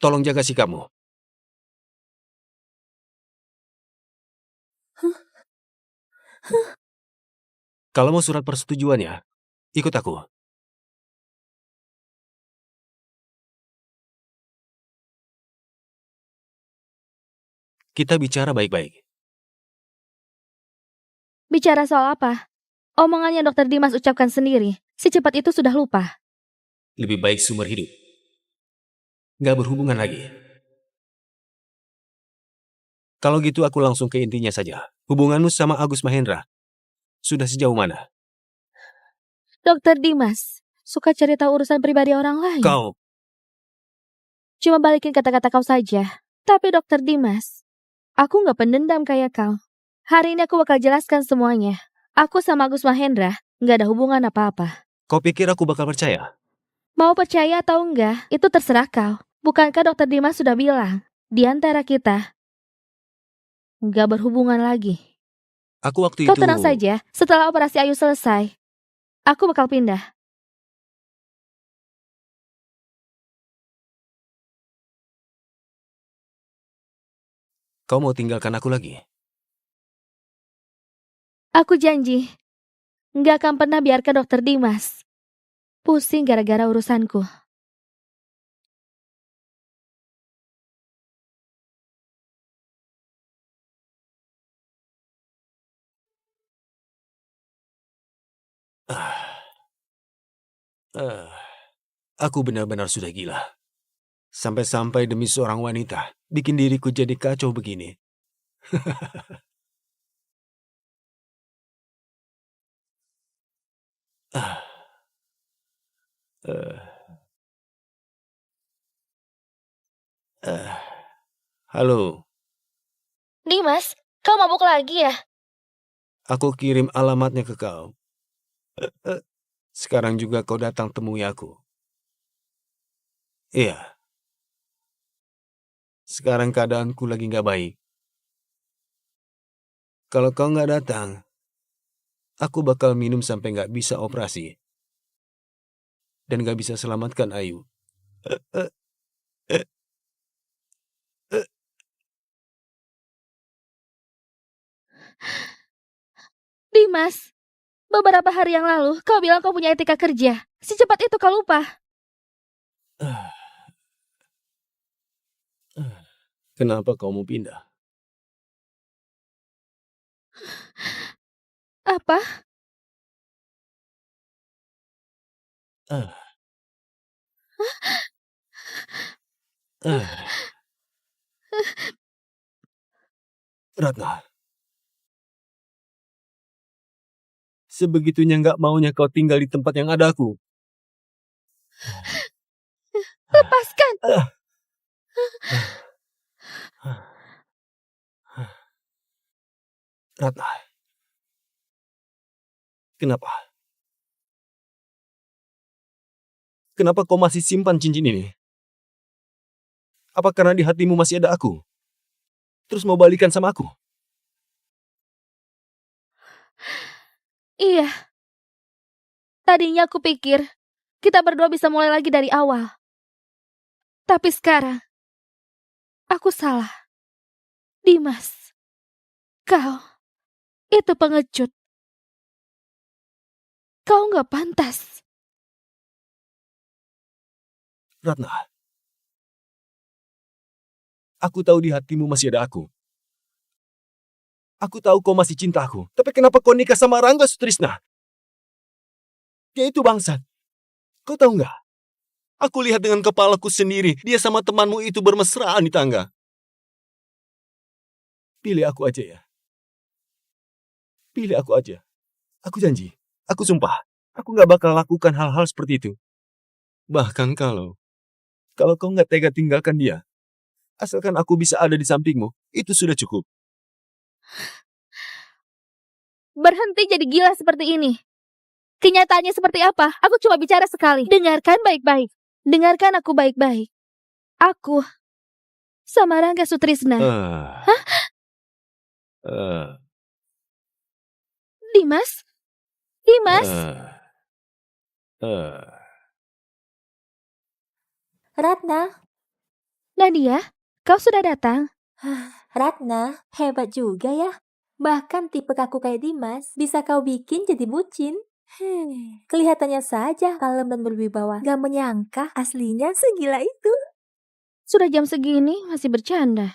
Tolong jaga sikapmu. Kalau mau surat persetujuannya, ikut aku. Kita bicara baik-baik. Bicara soal apa? Omongannya Dokter Dimas ucapkan sendiri. Secepat itu sudah lupa. Lebih baik sumber hidup. Nggak berhubungan lagi. Kalau gitu aku langsung ke intinya saja. Hubunganmu sama Agus Mahendra sudah sejauh mana? Dokter Dimas suka cari tahu urusan pribadi orang lain. Kau, Cuma balikin kata-kata kau saja. Tapi Dokter Dimas, aku nggak pendendam kayak kau. Hari ini aku bakal jelaskan semuanya. Aku sama Agus Mahendra nggak ada hubungan apa-apa. kau pikir aku bakal percaya? Mau percaya atau enggak, itu terserah kau. Bukankah Dokter Dimas sudah bilang, di antara kita nggak berhubungan lagi. Aku waktu Kau itu... tenang saja, setelah operasi Ayu selesai, aku bakal pindah. Kau mau tinggalkan aku lagi? Aku janji, nggak akan pernah biarkan Dokter Dimas pusing gara-gara urusanku. Aku benar-benar sudah gila. Sampai-sampai demi seorang wanita, bikin diriku jadi kacau begini. Halo, Dimas, kau mabuk lagi ya? aku kirim alamatnya ke kau. Sekarang juga kau datang temui aku. Iya. Sekarang keadaanku lagi nggak baik. Kalau kau nggak datang, aku bakal minum sampai nggak bisa operasi. Dan nggak bisa selamatkan Ayu. Dimas, beberapa hari yang lalu kau bilang kau punya etika kerja. Secepat itu kau lupa. Kenapa kau mau pindah? Apa? Ratna. Sebegitunya nggak maunya kau tinggal di tempat yang ada aku. Lepaskan! Ratna. Kenapa? Kenapa kau masih simpan cincin ini? Apa karena di hatimu masih ada aku? Terus mau balikan sama aku? Iya. Tadinya aku pikir kita berdua bisa mulai lagi dari awal. Tapi sekarang, aku salah. Dimas, kau itu pengecut. Kau nggak pantas. Ratna, aku tahu di hatimu masih ada aku. Aku tahu kau masih cinta aku. Tapi kenapa kau nikah sama Rangga Sutrisna? Dia itu bangsat. Kau tahu nggak? Aku lihat dengan kepalaku sendiri, dia sama temanmu itu bermesraan di tangga. Pilih aku aja ya. Pilih aku aja. Aku janji, aku sumpah, aku nggak bakal lakukan hal-hal seperti itu. Bahkan kalau kau nggak tega tinggalkan dia, asalkan aku bisa ada di sampingmu, itu sudah cukup. Berhenti jadi gila seperti ini. Kenyataannya seperti apa? Aku cuma bicara sekali. Dengarkan baik-baik. Dengarkan aku baik-baik. Aku sama Rangga Sutrisna. Hah? Dimas? Dimas? Ratna, Nadia, kau sudah datang? Ratna, hebat juga ya. Bahkan tipe kaku kayak Dimas bisa kau bikin jadi bucin. Kelihatannya saja kalem dan berwibawa. Gak menyangka aslinya segila itu. Sudah jam segini masih bercanda.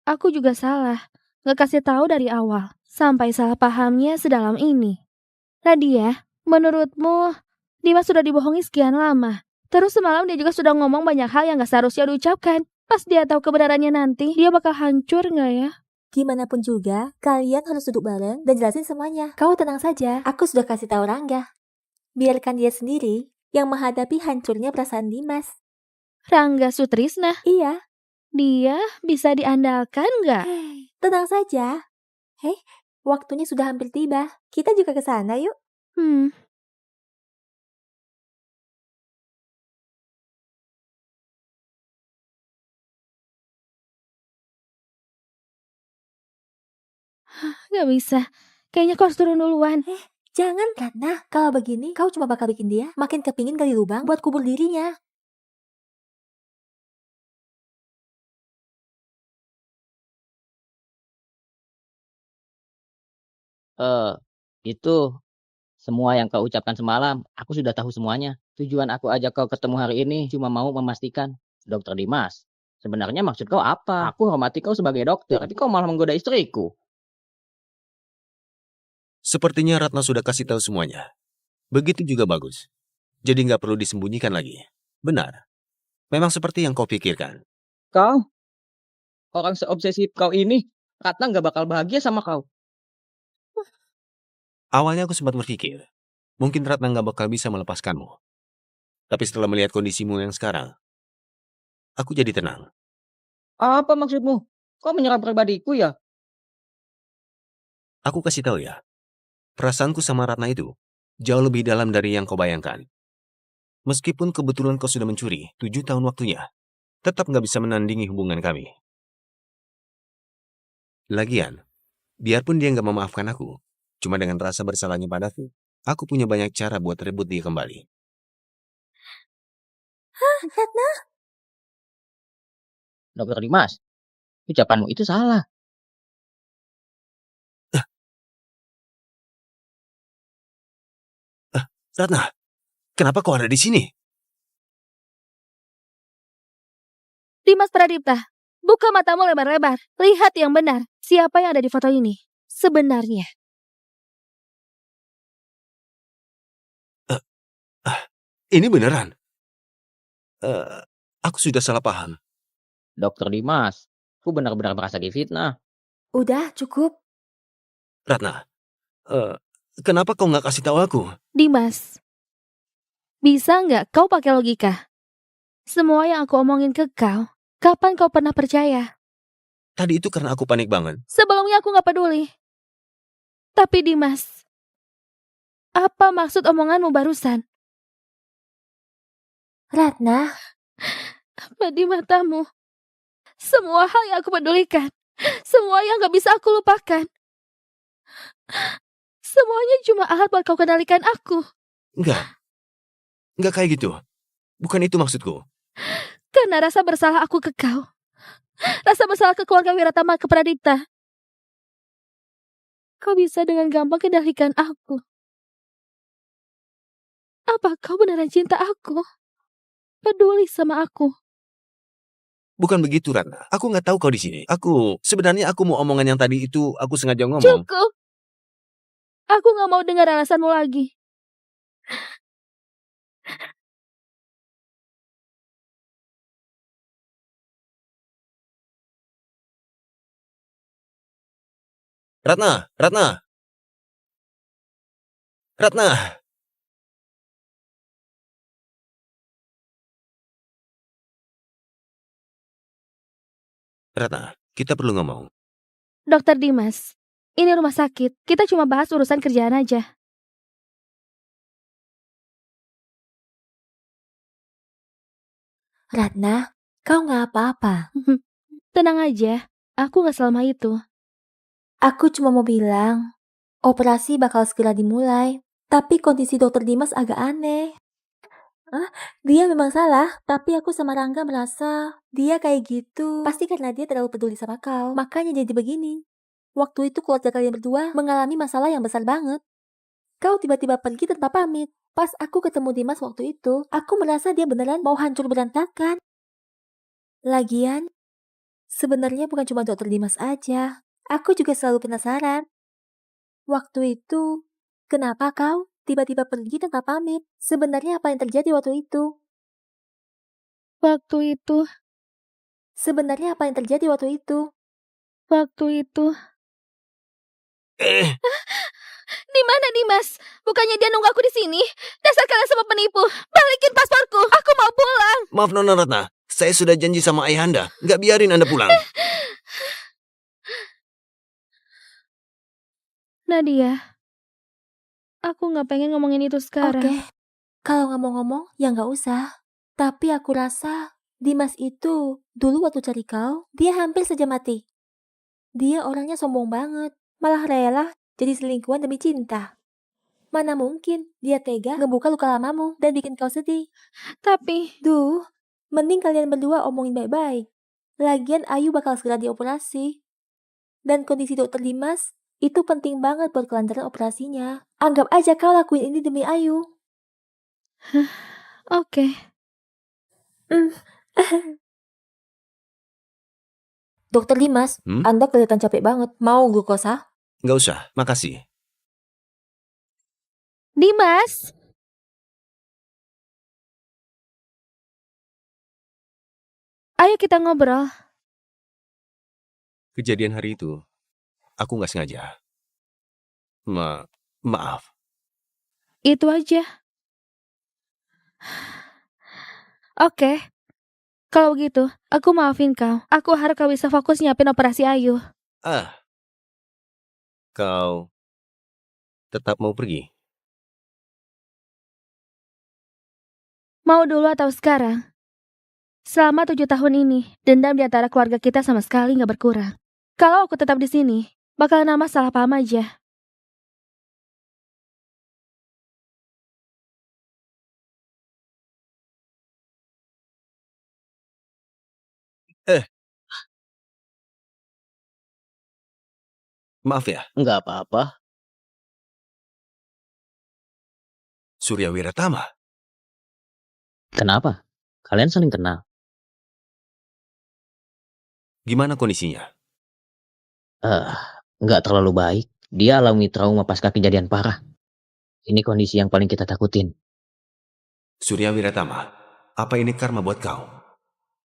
Aku juga salah. Nggak kasih tahu dari awal. Sampai salah pahamnya sedalam ini. Nadia, menurutmu Dimas sudah dibohongi sekian lama. Terus semalam dia juga sudah ngomong banyak hal yang gak seharusnya diucapkan. Pas dia tahu kebenarannya nanti, dia bakal hancur gak ya? Gimana pun juga, kalian harus duduk bareng dan jelasin semuanya. Kau tenang saja, aku sudah kasih tahu Rangga. Biarkan dia sendiri yang menghadapi hancurnya perasaan Dimas. Rangga Sutrisna, Iya, dia bisa diandalkan gak? tenang saja. Hei, waktunya sudah hampir tiba. Kita juga ke sana yuk. Gak bisa. Kayaknya kau harus turun duluan. Jangan, Ratna. Kalau begini, kau cuma bakal bikin dia makin kepingin gali lubang buat kubur dirinya. Itu semua yang kau ucapkan semalam, aku sudah tahu semuanya. Tujuan aku ajak kau ketemu hari ini cuma mau memastikan, Dokter Dimas, sebenarnya maksud kau apa? Aku hormati kau sebagai dokter, tapi kau malah menggoda istriku. Sepertinya Ratna sudah kasih tahu semuanya. Begitu juga bagus. Jadi nggak perlu disembunyikan lagi. Benar. Memang seperti yang kau pikirkan. Kau, orang seobsesif kau ini, Ratna nggak bakal bahagia sama kau. Awalnya aku sempat berpikir, mungkin Ratna nggak bakal bisa melepaskanmu. Tapi setelah melihat kondisimu yang sekarang, aku jadi tenang. Apa maksudmu? Kau menyerang pribadiku ya? Aku kasih tahu ya, perasaanku sama Ratna itu jauh lebih dalam dari yang kau bayangkan. Meskipun kebetulan kau sudah mencuri 7 tahun waktunya, tetap nggak bisa menandingi hubungan kami. Lagian, biarpun dia nggak memaafkan aku, cuma dengan rasa bersalahnya padaku, aku punya banyak cara buat rebut dia kembali. Ratna? Dokter Dimas, ucapanmu itu salah. Ratna, kenapa kau ada di sini? Dimas Pradipta, buka matamu lebar-lebar. Lihat yang benar. Siapa yang ada di foto ini? Sebenarnya. Ini beneran? Aku sudah salah paham. Dokter Dimas, aku benar-benar merasa difitnah. Udah, cukup. Ratna, kenapa kau nggak kasih tahu aku? Dimas, bisa nggak kau pakai logika? Semua yang aku omongin ke kau, kapan kau pernah percaya? Tadi itu karena aku panik banget. Sebelumnya aku nggak peduli. Tapi Dimas, apa maksud omonganmu barusan? Ratna, Apa di matamu? Semua hal yang aku pedulikan, semua yang gak bisa aku lupakan. Semuanya cuma alat buat kau kendalikan aku. Enggak kayak gitu. Bukan itu maksudku. Karena rasa bersalah aku ke kau. Rasa bersalah ke keluarga Wiratama, ke Pradipta. Kau bisa dengan gampang kendalikan aku. Apa kau beneran cinta aku? peduli sama aku. Bukan begitu, Ratna. Aku nggak tahu kau di sini. Sebenarnya aku mau omongan yang tadi itu aku sengaja ngomong. Cukup. Aku gak mau dengar alasanmu lagi. Ratna, Ratna, Ratna. Ratna, kita perlu ngomong. Dokter Dimas, ini rumah sakit. Kita cuma bahas urusan kerjaan aja. Ratna, kau nggak apa-apa. Tenang aja, aku gak selama itu. Aku cuma mau bilang, operasi bakal segera dimulai. Tapi kondisi dokter Dimas agak aneh. Dia memang salah, tapi aku sama Rangga merasa dia kayak gitu. Pasti karena dia terlalu peduli sama kau. Makanya jadi begini. Waktu itu keluarga kalian berdua mengalami masalah yang besar banget. Kau tiba-tiba pergi tanpa pamit. Pas aku ketemu Dimas waktu itu, aku merasa dia beneran mau hancur berantakan. Lagian, sebenarnya bukan cuma dokter Dimas aja. Aku juga selalu penasaran. Waktu itu, kenapa kau tiba-tiba pergi tanpa pamit? Sebenarnya apa yang terjadi waktu itu? Waktu itu, Sebenarnya apa yang terjadi waktu itu? Di mana Dimas? Bukannya dia nunggu aku di sini? Dasar kalian semua penipu. Balikin pasporku. Aku mau pulang. Maaf Nona Ratna, saya sudah janji sama ayahanda, nggak biarin Anda pulang. Nadia, aku nggak pengen ngomongin itu sekarang. Oke, kalau nggak mau ngomong, ya nggak usah. Tapi aku rasa Dimas itu dulu waktu cari kau, dia hampir saja mati. Dia orangnya sombong banget, malah rela jadi selingkuhan demi cinta. Mana mungkin dia tega ngebuka luka lamamu dan bikin kau sedih. Tapi, Mending kalian berdua omongin baik-baik. Lagian Ayu bakal segera dioperasi. Dan kondisi dokter Dimas itu penting banget buat kelancaran operasinya. Anggap aja kau lakuin ini demi Ayu. oke. Dokter Dimas, Anda kelihatan capek banget. Mau glukosa? Nggak usah, makasih. Dimas, ayo kita ngobrol. Kejadian hari itu, aku nggak sengaja. Maaf. Itu aja. Oke. Kalau begitu, aku maafin kau. Aku harap kau bisa fokus nyiapin operasi Ayu. Kau tetap mau pergi? Mau dulu atau sekarang? Selama 7 tahun ini, dendam di antara keluarga kita sama sekali nggak berkurang. Kalau aku tetap di sini, bakal nama salah paham aja. Maaf ya, Nggak apa-apa. Surya Wiratama. Kenapa? Kalian saling kenal. Gimana kondisinya? Nggak terlalu baik. Dia alami trauma pasca kejadian parah. Ini kondisi yang paling kita takutin. Surya Wiratama, apa ini karma buat kau?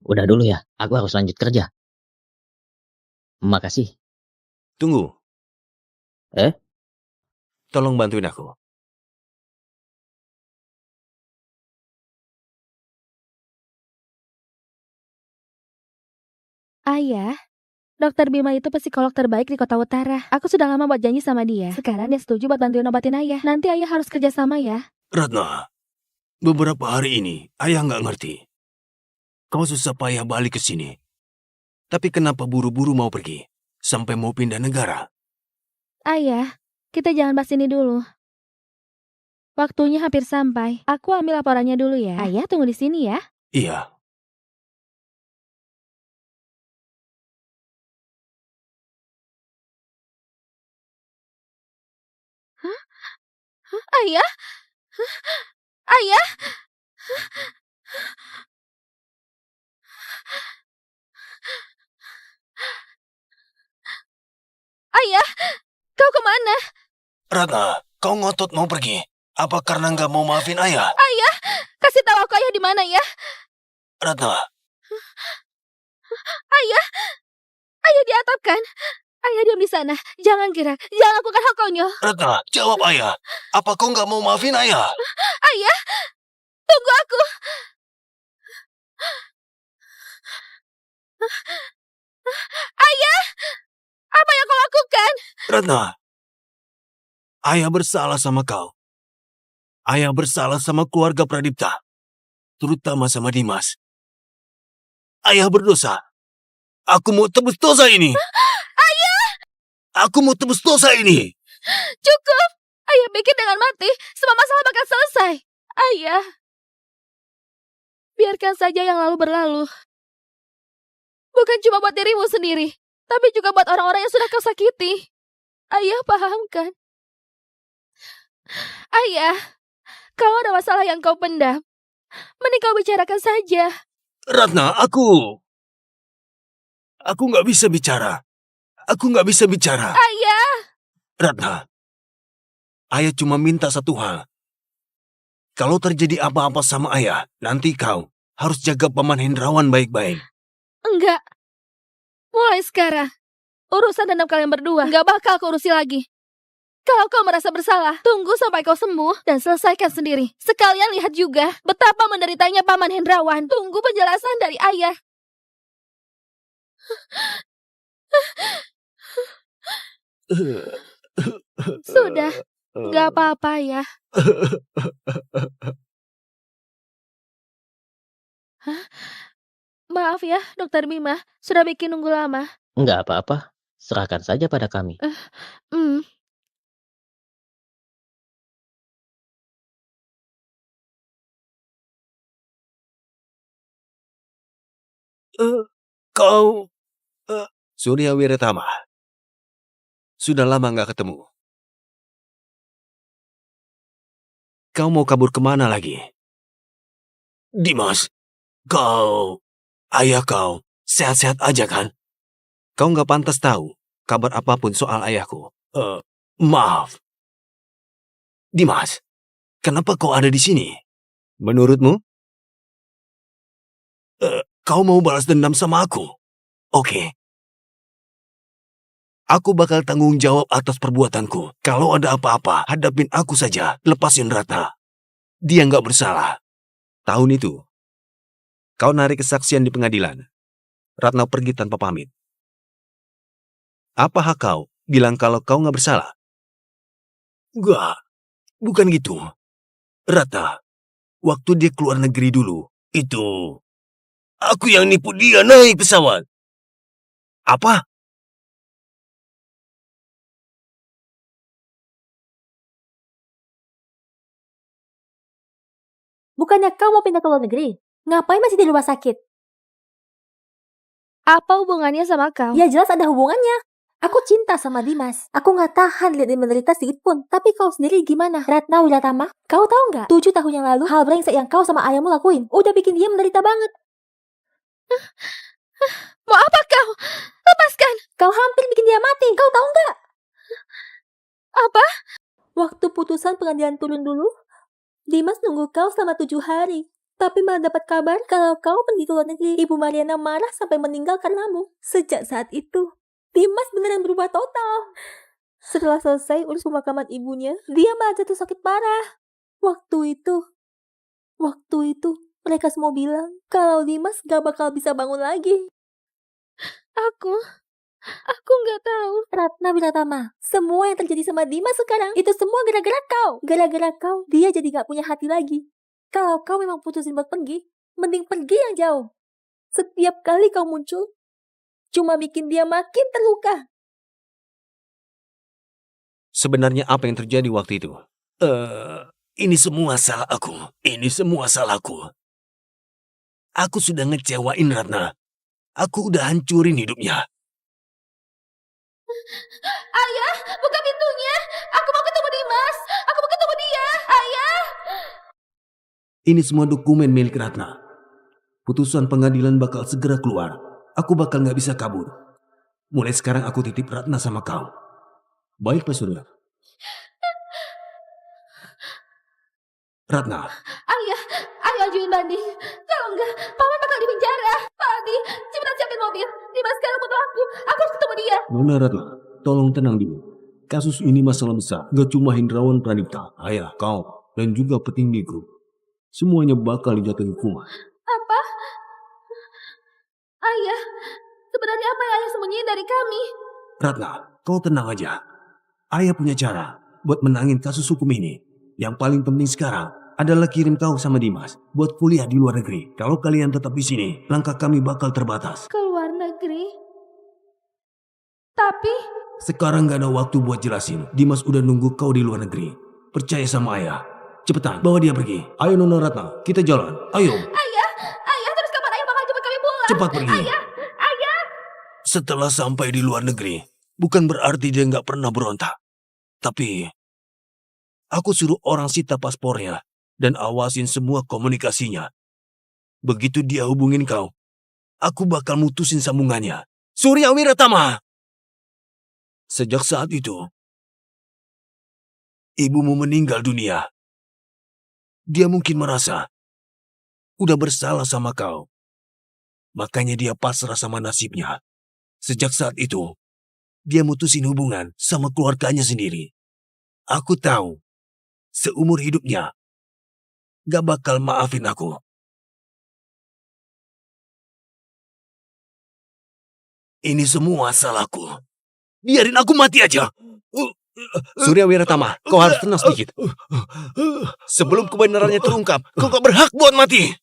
Udah dulu ya, aku harus lanjut kerja. Makasih. Tunggu. Eh? Tolong bantuin aku. Ayah, Dokter Bima itu psikolog terbaik di Kota Utara. Aku sudah lama buat janji sama dia. Sekarang dia setuju buat bantuin obatin ayah. Nanti ayah harus kerja sama ya. Ratna, beberapa hari ini ayah nggak ngerti. Kau susah payah balik ke sini. Tapi kenapa buru-buru mau pergi? Sampai mau pindah negara? Ayah, kita jangan bahas ini dulu. Waktunya hampir sampai. Aku ambil laporannya dulu ya. Ayah tunggu di sini ya. Iya. Ayah? Ayah? Ayah, kau kemana? Ratna, kau ngotot mau pergi. Apa karena nggak mau maafin ayah? Ayah, kasih tahu aku ayah di mana ya? Ratna, Ayah, ayah di atap kan? Ayah diam di sana. Jangan gerak. Jangan lakukan hal konyol. Ratna, jawab ayah. Apa kau nggak mau maafin ayah? Ayah, tunggu aku. Ayah, apa yang kau lakukan? Ratna, ayah bersalah sama kau. Ayah bersalah sama keluarga Pradipta. Terutama sama Dimas. Ayah berdosa. Aku mau tebus dosa ini. Ayah, Aku mau tebus dosa ini. cukup. Ayah pikir dengan mati, semua masalah bakal selesai. Ayah, biarkan saja yang lalu berlalu. Bukan cuma buat dirimu sendiri, tapi juga buat orang-orang yang sudah kau sakiti. Ayah pahamkan. Ayah, kalau ada masalah yang kau pendam, mending kau bicarakan saja. Ratna, aku nggak bisa bicara. Aku nggak bisa bicara. Ayah, Ratna, ayah cuma minta satu hal. Kalau terjadi apa-apa sama ayah, nanti kau harus jaga Paman Hendrawan baik-baik. enggak. Mulai sekarang, urusan dendam kalian berdua enggak bakal aku urusi lagi. Kalau kau merasa bersalah, tunggu sampai kau sembuh dan selesaikan sendiri. Sekalian lihat juga betapa menderitanya Paman Hendrawan. Tunggu penjelasan dari ayah. Sudah, enggak apa-apa ya. Hah? Maaf ya, Dokter Bima. Sudah bikin nunggu lama. Enggak apa-apa, serahkan saja pada kami. Hmm. Kau... Surya Wiratama. Sudah lama nggak ketemu. Kau mau kabur kemana lagi? Dimas, ayah kau, sehat-sehat aja kan? Kau nggak pantas tahu kabar apapun soal ayahku. Maaf. Dimas, kenapa kau ada di sini? Menurutmu? Kau mau balas dendam sama aku? Oke. Aku bakal tanggung jawab atas perbuatanku. Kalau ada apa-apa, hadapin aku saja. Lepasin Ratna. Dia nggak bersalah. Tahun itu, kau narik kesaksian di pengadilan. Ratna pergi tanpa pamit. Apa hak kau bilang kalau kau nggak bersalah? Enggak, bukan gitu. Ratna, waktu dia keluar negeri dulu, itu... Aku yang nipu dia naik pesawat. Apa? Bukannya kau mau pindah ke luar negeri? Ngapain masih di rumah sakit? Apa hubungannya sama kau? Ya jelas ada hubungannya. Aku cinta sama Dimas. Aku nggak tahan lihat dia menderita sedikit pun. Tapi kau sendiri gimana? Ratna Wiratama, kau tahu nggak? 7 tahun yang lalu, hal brengsek yang kau sama ayahmu lakuin udah bikin dia menderita banget. Mau apa kau? Lepaskan. Kau hampir bikin dia mati. Kau tahu nggak? Apa? Waktu putusan pengadilan turun dulu, Dimas nunggu kau selama 7 hari. Tapi malah dapat kabar kalau kau pergi ke luar negeri. Ibu Mariana marah sampai meninggal karenamu. Sejak saat itu, Dimas beneran berubah total. Setelah selesai urus pemakaman ibunya, dia malah jatuh sakit parah. Waktu itu, mereka semua bilang kalau Dimas gak bakal bisa bangun lagi. Aku nggak tahu. Ratna Wiratama, semua yang terjadi sama Dimas sekarang, itu semua gara-gara kau. Gara-gara kau, dia jadi gak punya hati lagi. Kalau kau memang putusin buat pergi, mending pergi yang jauh. Setiap kali kau muncul, cuma bikin dia makin terluka. Sebenarnya apa yang terjadi waktu itu? Ini semua salah aku. Ini semua salahku. Aku sudah ngecewain Ratna. Aku udah hancurin hidupnya. Ayah, buka pintunya. Aku mau ketemu Dimas. Aku mau ketemu dia. Ayah. Ini semua dokumen milik Ratna. Putusan pengadilan bakal segera keluar. Aku bakal gak bisa kabur. Mulai sekarang aku titip Ratna sama kau. Baik, Pak Surya. Ratna, Ayah ajuin banding. Kalau enggak, Paman bakal dipenjara. Pak Aldi, cepetan siapin mobil. Dimas sekarang butuh aku. Aku harus ketemu dia. Nona Ratna, tolong tenang dulu. Kasus ini masalah besar. Gak cuma Hendrawan Pranipta, ayah, kau, dan juga petinggiku. Semuanya bakal dijatuhi hukuman. Apa? Ayah, sebenarnya apa yang ayah sembunyiin dari kami? Ratna, kau tenang aja. Ayah punya cara buat menangin kasus hukum ini. Yang paling penting sekarang adalah kirim kau sama Dimas buat kuliah di luar negeri. Kalau kalian tetap di sini, langkah kami bakal terbatas. Ke luar negeri? Tapi... Sekarang gak ada waktu buat jelasin. Dimas udah nunggu kau di luar negeri. Percaya sama ayah. Cepetan, bawa dia pergi. Ayo Nona Ratna, kita jalan. Ayo. Ayah, terus kapan ayah bakal jemput kami pulang? Cepat pergi. Ayah! Setelah sampai di luar negeri, bukan berarti dia gak pernah berontak. Tapi, aku suruh orang sita paspornya dan awasin semua komunikasinya. Begitu dia hubungin kau, aku bakal mutusin sambungannya. Surya Wiratama! Sejak saat itu, ibumu meninggal dunia. Dia mungkin merasa udah bersalah sama kau. Makanya dia pasrah sama nasibnya. Sejak saat itu, dia mutusin hubungan sama keluarganya sendiri. Aku tahu, seumur hidupnya, gak bakal maafin aku. Ini semua salahku. Biarin aku mati aja. Surya Wiratama, kau harus tenang sedikit. Sebelum kebenarannya terungkap, kau gak berhak buat mati.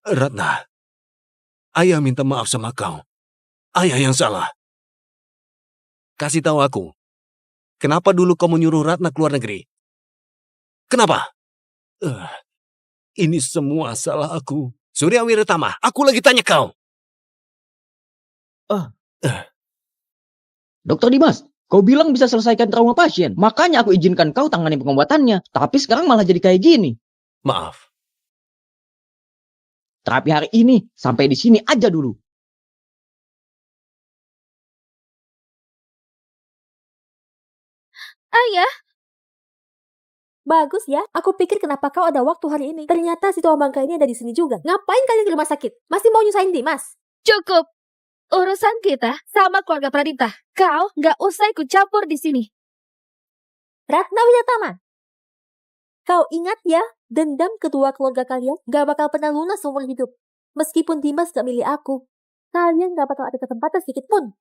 Ratna, ayah minta maaf sama kau. Ayah yang salah. Kasih tahu aku, kenapa dulu kau menyuruh Ratna keluar negeri? Kenapa? Ini semua salah aku. Surya Wiratama, aku lagi tanya kau. Dokter Dimas, kau bilang bisa selesaikan trauma pasien. Makanya aku izinkan kau tangani pengobatannya. Tapi sekarang malah jadi kayak gini. Maaf. Terapi hari ini sampai di sini aja dulu. Ayah! Bagus ya, aku pikir kenapa kau ada waktu hari ini. Ternyata si tua bangka ini ada di sini juga. Ngapain kalian ke rumah sakit? Masih mau nyusahin Dimas? Cukup! Urusan kita sama keluarga Pradipta. Kau nggak usah ikut campur di sini. Ratna Wiratama, kau ingat ya, dendam kedua keluarga kalian gak bakal pernah lunas seumur hidup. Meskipun Dimas gak milih aku, kalian gak bakal ada kesempatan sedikit pun.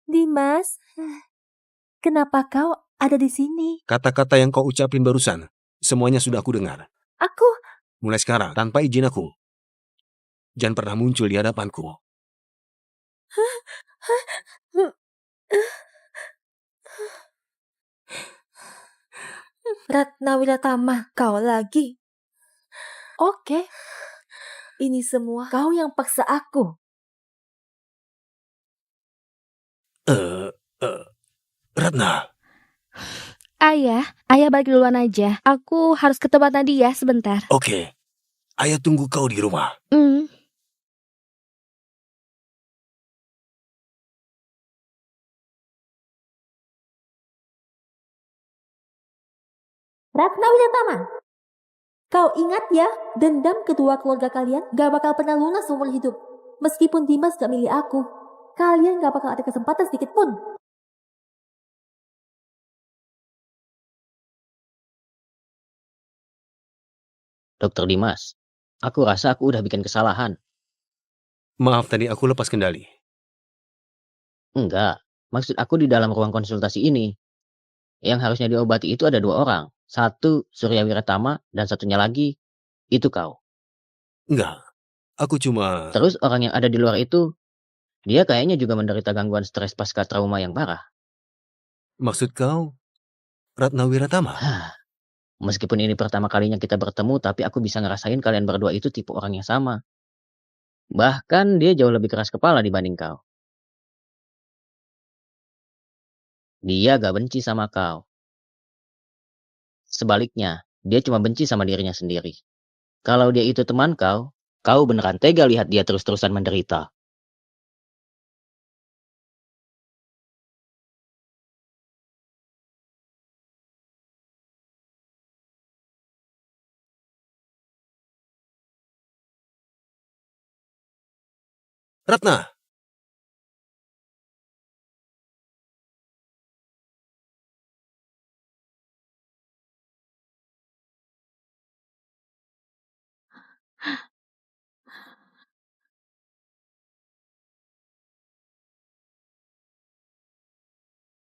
Dimas, kenapa kau ada di sini? Kata-kata yang kau ucapin barusan, semuanya sudah aku dengar. Aku... Mulai sekarang, tanpa izin aku, jangan pernah muncul di hadapanku. Ratna Wiratama, kau lagi? Oke, ini semua kau yang paksa aku. Ratna, Ayah balik duluan aja. Aku harus ke tempat Nadia sebentar. oke. Ayah tunggu kau di rumah. Ratna Wiratama, kau ingat ya, dendam kedua keluarga kalian gak bakal pernah lunas seumur hidup. Meskipun Dimas gak milih aku, kalian gak bakal ada kesempatan sedikit pun. Dokter Dimas, aku rasa aku udah bikin kesalahan. Maaf tadi aku lepas kendali. Enggak, maksud aku di dalam ruang konsultasi ini. Yang harusnya diobati itu ada 2 orang. Satu Surya Wiratama dan satunya lagi, itu kau. Enggak, aku cuma... Terus orang yang ada di luar itu, dia kayaknya juga menderita gangguan stres pasca trauma yang parah. Maksud kau, Ratna Wiratama. Meskipun ini pertama kalinya kita bertemu, tapi aku bisa ngerasain kalian berdua itu tipe orang yang sama. Bahkan dia jauh lebih keras kepala dibanding kau. Dia gak benci sama kau. Sebaliknya, dia cuma benci sama dirinya sendiri. Kalau dia itu teman kau beneran tega lihat dia terus-terusan menderita. Ratna.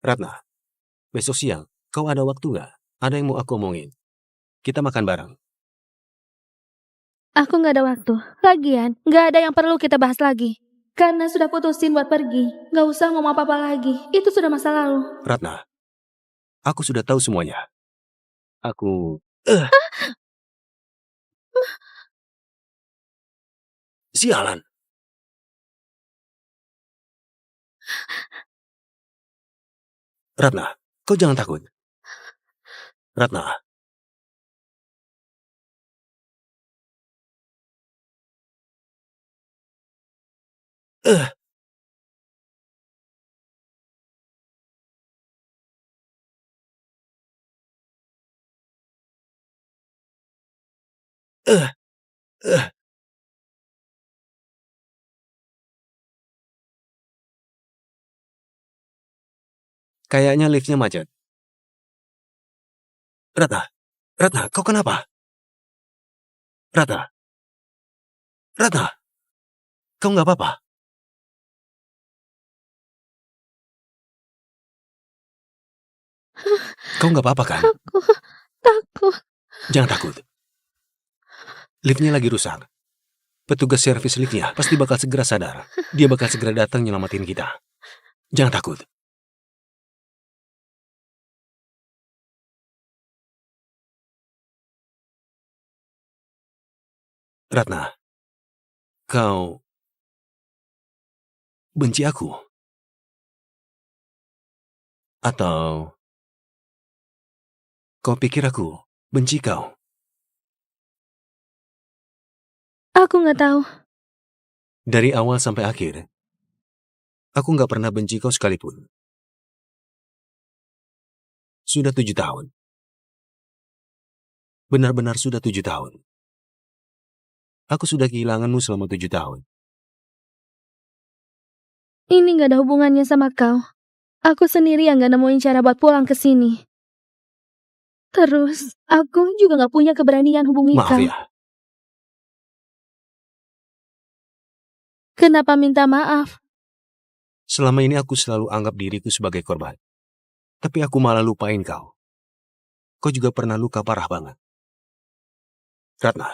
Ratna, besok siang, kau ada waktu gak? Ada yang mau aku omongin. Kita makan bareng. Aku nggak ada waktu. Lagian, nggak ada yang perlu kita bahas lagi. Karena sudah putusin buat pergi. Nggak usah ngomong apa-apa lagi. Itu sudah masa lalu. Ratna, aku sudah tahu semuanya. Aku... Sialan. Ratna, kau jangan takut. Ratna. Kayaknya liftnya macet. Ratna, Ratna, kau kenapa? Ratna, Ratna, kau nggak apa-apa? Kau nggak apa-apa kan? Aku takut. Jangan takut. Liftnya lagi rusak. Petugas servis liftnya pasti bakal segera sadar. Dia bakal segera datang nyelamatin kita. Jangan takut. Ratna, kau benci aku? Atau kau pikir aku benci kau? Aku nggak tahu. Dari awal sampai akhir, aku nggak pernah benci kau sekalipun. Sudah 7 tahun. Benar-benar sudah 7 tahun. Aku sudah kehilanganmu selama 7 tahun. Ini nggak ada hubungannya sama kau. Aku sendiri yang nggak nemuin cara buat pulang ke sini. Terus, aku juga nggak punya keberanian hubungi Maaf kau. ya, Kenapa minta maaf? selama ini aku selalu anggap diriku sebagai korban. Tapi aku malah lupain kau. Kau juga pernah luka parah banget. Ratna,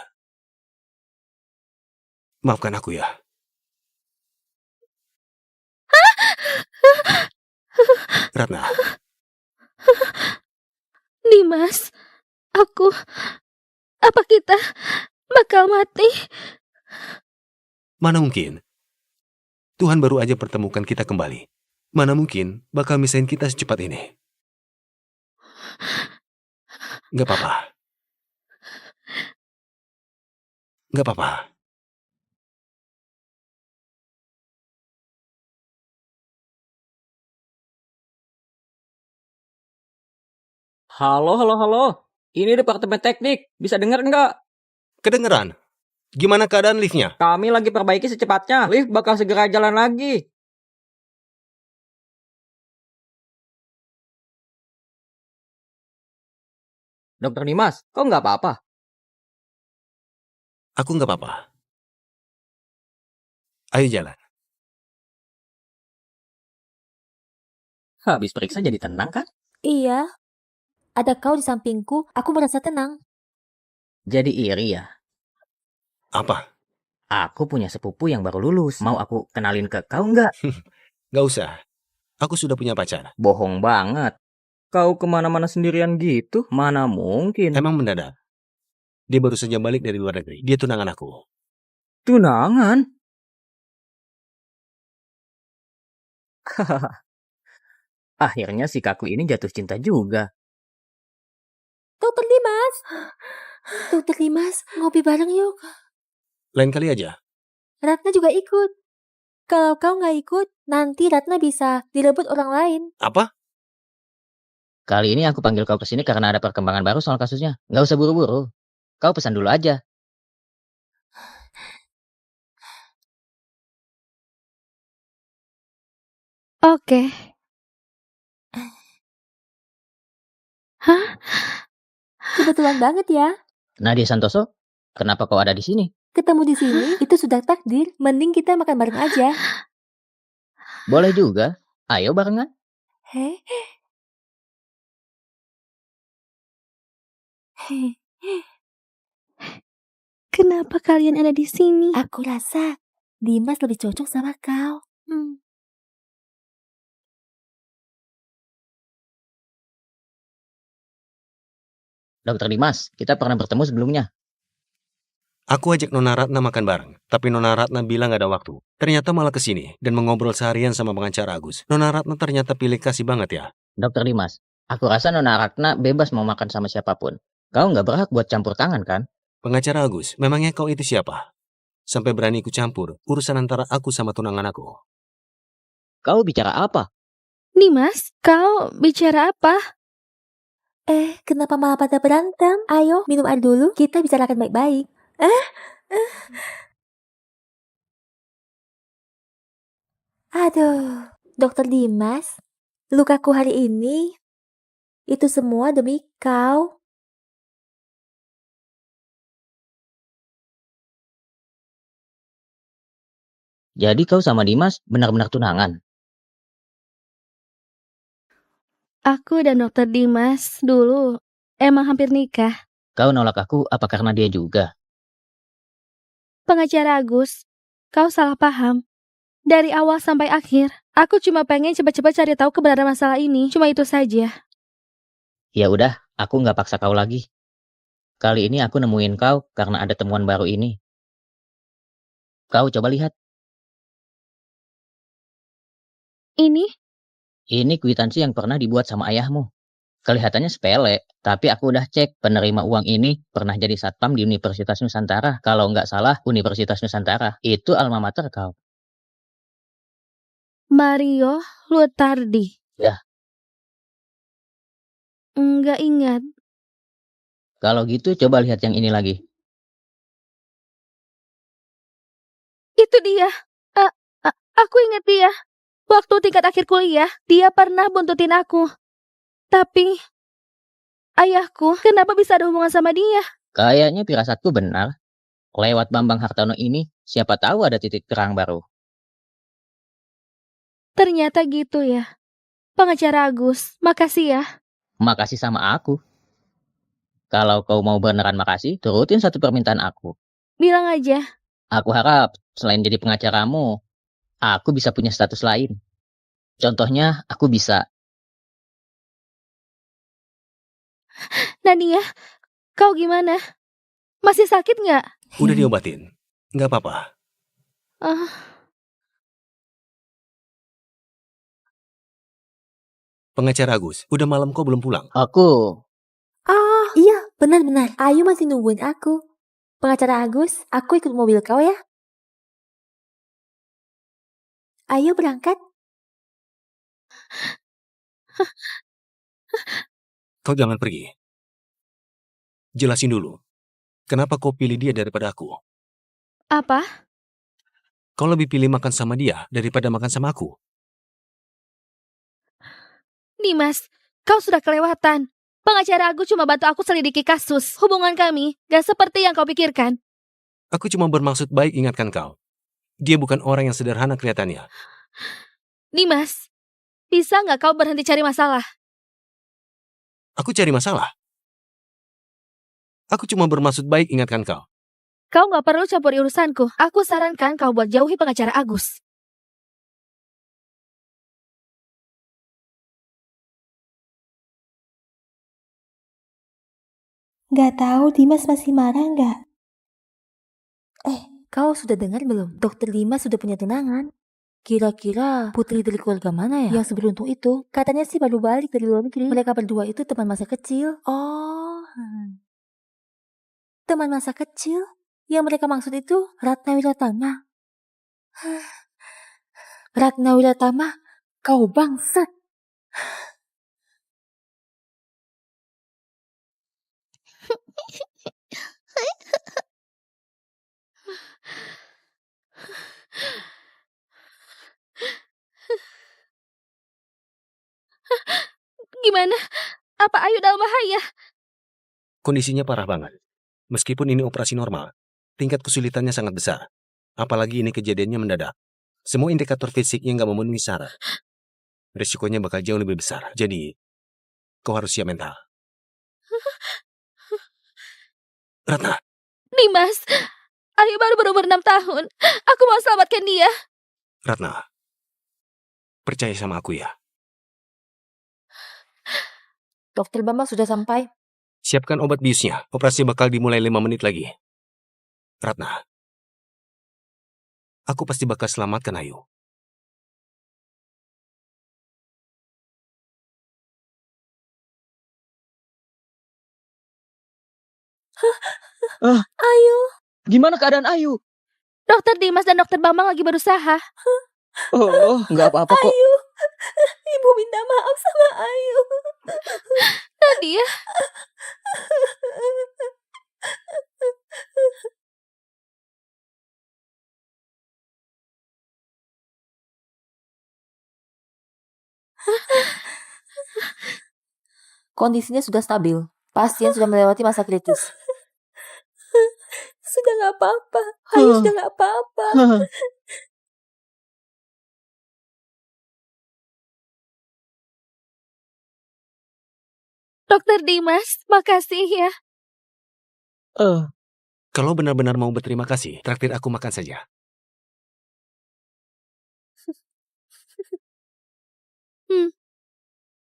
maafkan aku ya. Ratna, Dimas, apa kita bakal mati? mana mungkin? Tuhan baru aja pertemukan kita kembali. Mana mungkin bakal misahin kita secepat ini? Gak apa-apa. Gak apa-apa. Halo, halo, halo. Ini departemen teknik. Bisa dengar nggak? Kedengeran? Gimana keadaan liftnya? Kami lagi perbaiki secepatnya. Lift bakal segera jalan lagi. Dokter Dimas, kau nggak apa-apa? Aku gak apa-apa. Ayo jalan. Habis periksa jadi tenang kan? Iya. Ada kau di sampingku, aku merasa tenang. Jadi iri ya? Apa? Aku punya sepupu yang baru lulus. Mau aku kenalin ke kau nggak? Gak usah. Aku sudah punya pacar. Bohong banget. Kau kemana-mana sendirian gitu? Mana mungkin. Emang mendadak. Dia baru saja balik dari luar negeri. Dia tunangan aku. Tunangan? Akhirnya si kaku ini jatuh cinta juga. Dokter Dimas. Dokter Dimas, ngopi bareng yuk. Lain kali aja. Ratna juga ikut. Kalau kau nggak ikut, nanti Ratna bisa direbut orang lain. Apa? Kali ini aku panggil kau ke sini karena ada perkembangan baru soal kasusnya. Nggak usah buru-buru. Kau pesan dulu aja. Oke. Hah? Kebetulan banget ya. Nadia Santoso, kenapa kau ada di sini? Ketemu di sini itu sudah takdir. Mending kita makan bareng aja. Boleh juga. Ayo barengan. Heh. Kenapa kalian ada di sini? Aku rasa Dimas lebih cocok sama kau. Dokter Dimas, kita pernah bertemu sebelumnya. Aku ajak Nona Ratna makan bareng. Tapi Nona Ratna bilang gak ada waktu. Ternyata malah kesini dan mengobrol seharian sama pengacara Agus. Nona Ratna ternyata pilih kasih banget ya. Dokter Dimas, aku rasa Nona Ratna bebas mau makan sama siapapun. Kau nggak berhak buat campur tangan kan? Pengacara Agus, memangnya kau itu siapa? Sampai berani ikut campur urusan antara aku sama tunangan aku. Kau bicara apa? Dimas, kau bicara apa? Kenapa malah pada berantem? Ayo, minum air dulu. Kita bicarakan baik-baik. Aduh, Dokter Dimas, lukaku hari ini, itu semua demi kau. Jadi kau sama Dimas benar-benar tunangan? Aku dan Dokter Dimas dulu emang hampir nikah. Kau nolak aku apa karena dia juga? Pengacara Agus, kau salah paham. Dari awal sampai akhir, aku cuma pengen cepat-cepat cari tahu kebenaran masalah ini. Cuma itu saja. Ya udah, aku nggak paksa kau lagi. Kali ini aku nemuin kau karena ada temuan baru ini. Kau coba lihat. Ini kwitansi yang pernah dibuat sama ayahmu. Kelihatannya sepele, tapi aku udah cek penerima uang ini pernah jadi satpam di Universitas Nusantara. Kalau nggak salah, Universitas Nusantara. Itu alma mater kau. Mario Lutardi. Ya. Nggak ingat. Kalau gitu coba lihat yang ini lagi. Itu dia. Aku ingat dia. Waktu tingkat akhir kuliah, dia pernah buntutin aku. Tapi, ayahku kenapa bisa ada hubungan sama dia? Kayaknya firasatku benar. Lewat Bambang Hartono ini, siapa tahu ada titik terang baru. Ternyata gitu ya. Pengacara Agus, makasih ya. Makasih sama aku. Kalau kau mau beneran makasih, turutin satu permintaan aku. Bilang aja. Aku harap, selain jadi pengacaramu, aku bisa punya status lain. Contohnya, aku bisa. Nadia, kau gimana? Masih sakit nggak? Udah diobatin. Nggak apa-apa. Pengacara Agus, udah malam kok belum pulang? Aku. Iya, benar-benar. Ayu masih nungguin aku. Pengacara Agus, aku ikut mobil kau ya. Ayo berangkat. Kau jangan pergi. Jelasin dulu. Kenapa kau pilih dia daripada aku? Apa? Kau lebih pilih makan sama dia daripada makan sama aku. Dimas, kau sudah kelewatan. Pengacara Agus cuma bantu aku selidiki kasus. Hubungan kami gak seperti yang kau pikirkan. Aku cuma bermaksud baik ingatkan kau. Dia bukan orang yang sederhana kelihatannya. Dimas, bisa nggak kau berhenti cari masalah? Aku cari masalah. Aku cuma bermaksud baik ingatkan kau. Kau nggak perlu campur urusanku. Aku sarankan kau buat jauhi pengacara Agus. Nggak tahu Dimas masih marah nggak? Kau sudah dengar belum? Dokter Dimas sudah punya tunangan. Kira-kira putri dari keluarga mana ya? Yang seberuntung itu. Katanya sih baru balik dari luar negeri. Mereka berdua itu teman masa kecil. Teman masa kecil? Yang mereka maksud itu Ratna Wiratama. Ratna Wiratama, kau bangsat. Gimana? Apa Ayu dalam bahaya? Kondisinya parah banget. Meskipun ini operasi normal, tingkat kesulitannya sangat besar. Apalagi ini kejadiannya mendadak. Semua indikator fisiknya nggak memenuhi syarat. Risikonya bakal jauh lebih besar. Jadi, kau harus siap mental. Ratna, Dimas, Ayu baru berumur 6 tahun. Aku mau selamatkan dia. Ratna, percaya sama aku ya. Dokter Bambang sudah sampai. Siapkan obat biusnya. Operasi bakal dimulai 5 menit lagi. Ratna, aku pasti bakal selamatkan Ayu. Ayu. Gimana keadaan Ayu? Dokter Dimas dan Dokter Bambang lagi berusaha. Oh, nggak apa-apa kok. Ayu. Ibu minta maaf sama Ayu. Nadia, Kondisinya sudah stabil. Pasien sudah melewati masa kritis. Sudah nggak apa-apa. Ayu sudah nggak apa-apa. Dokter Dimas, makasih ya. Kalau benar-benar mau berterima kasih, traktir aku makan saja.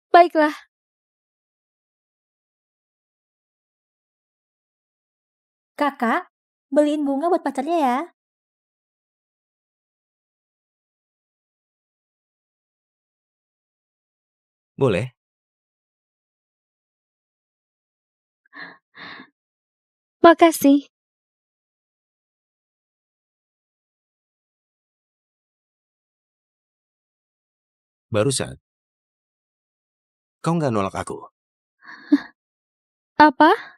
Baiklah. Kakak, beliin bunga buat pacarnya ya. Boleh? Makasih. Barusan. Kau nggak nolak aku. Apa?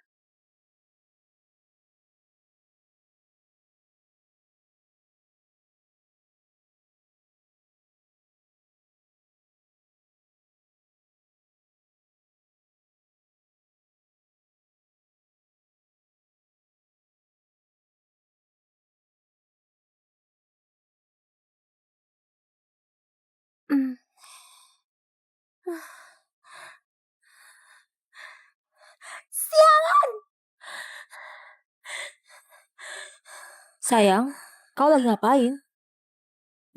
Sayang, kau lagi ngapain?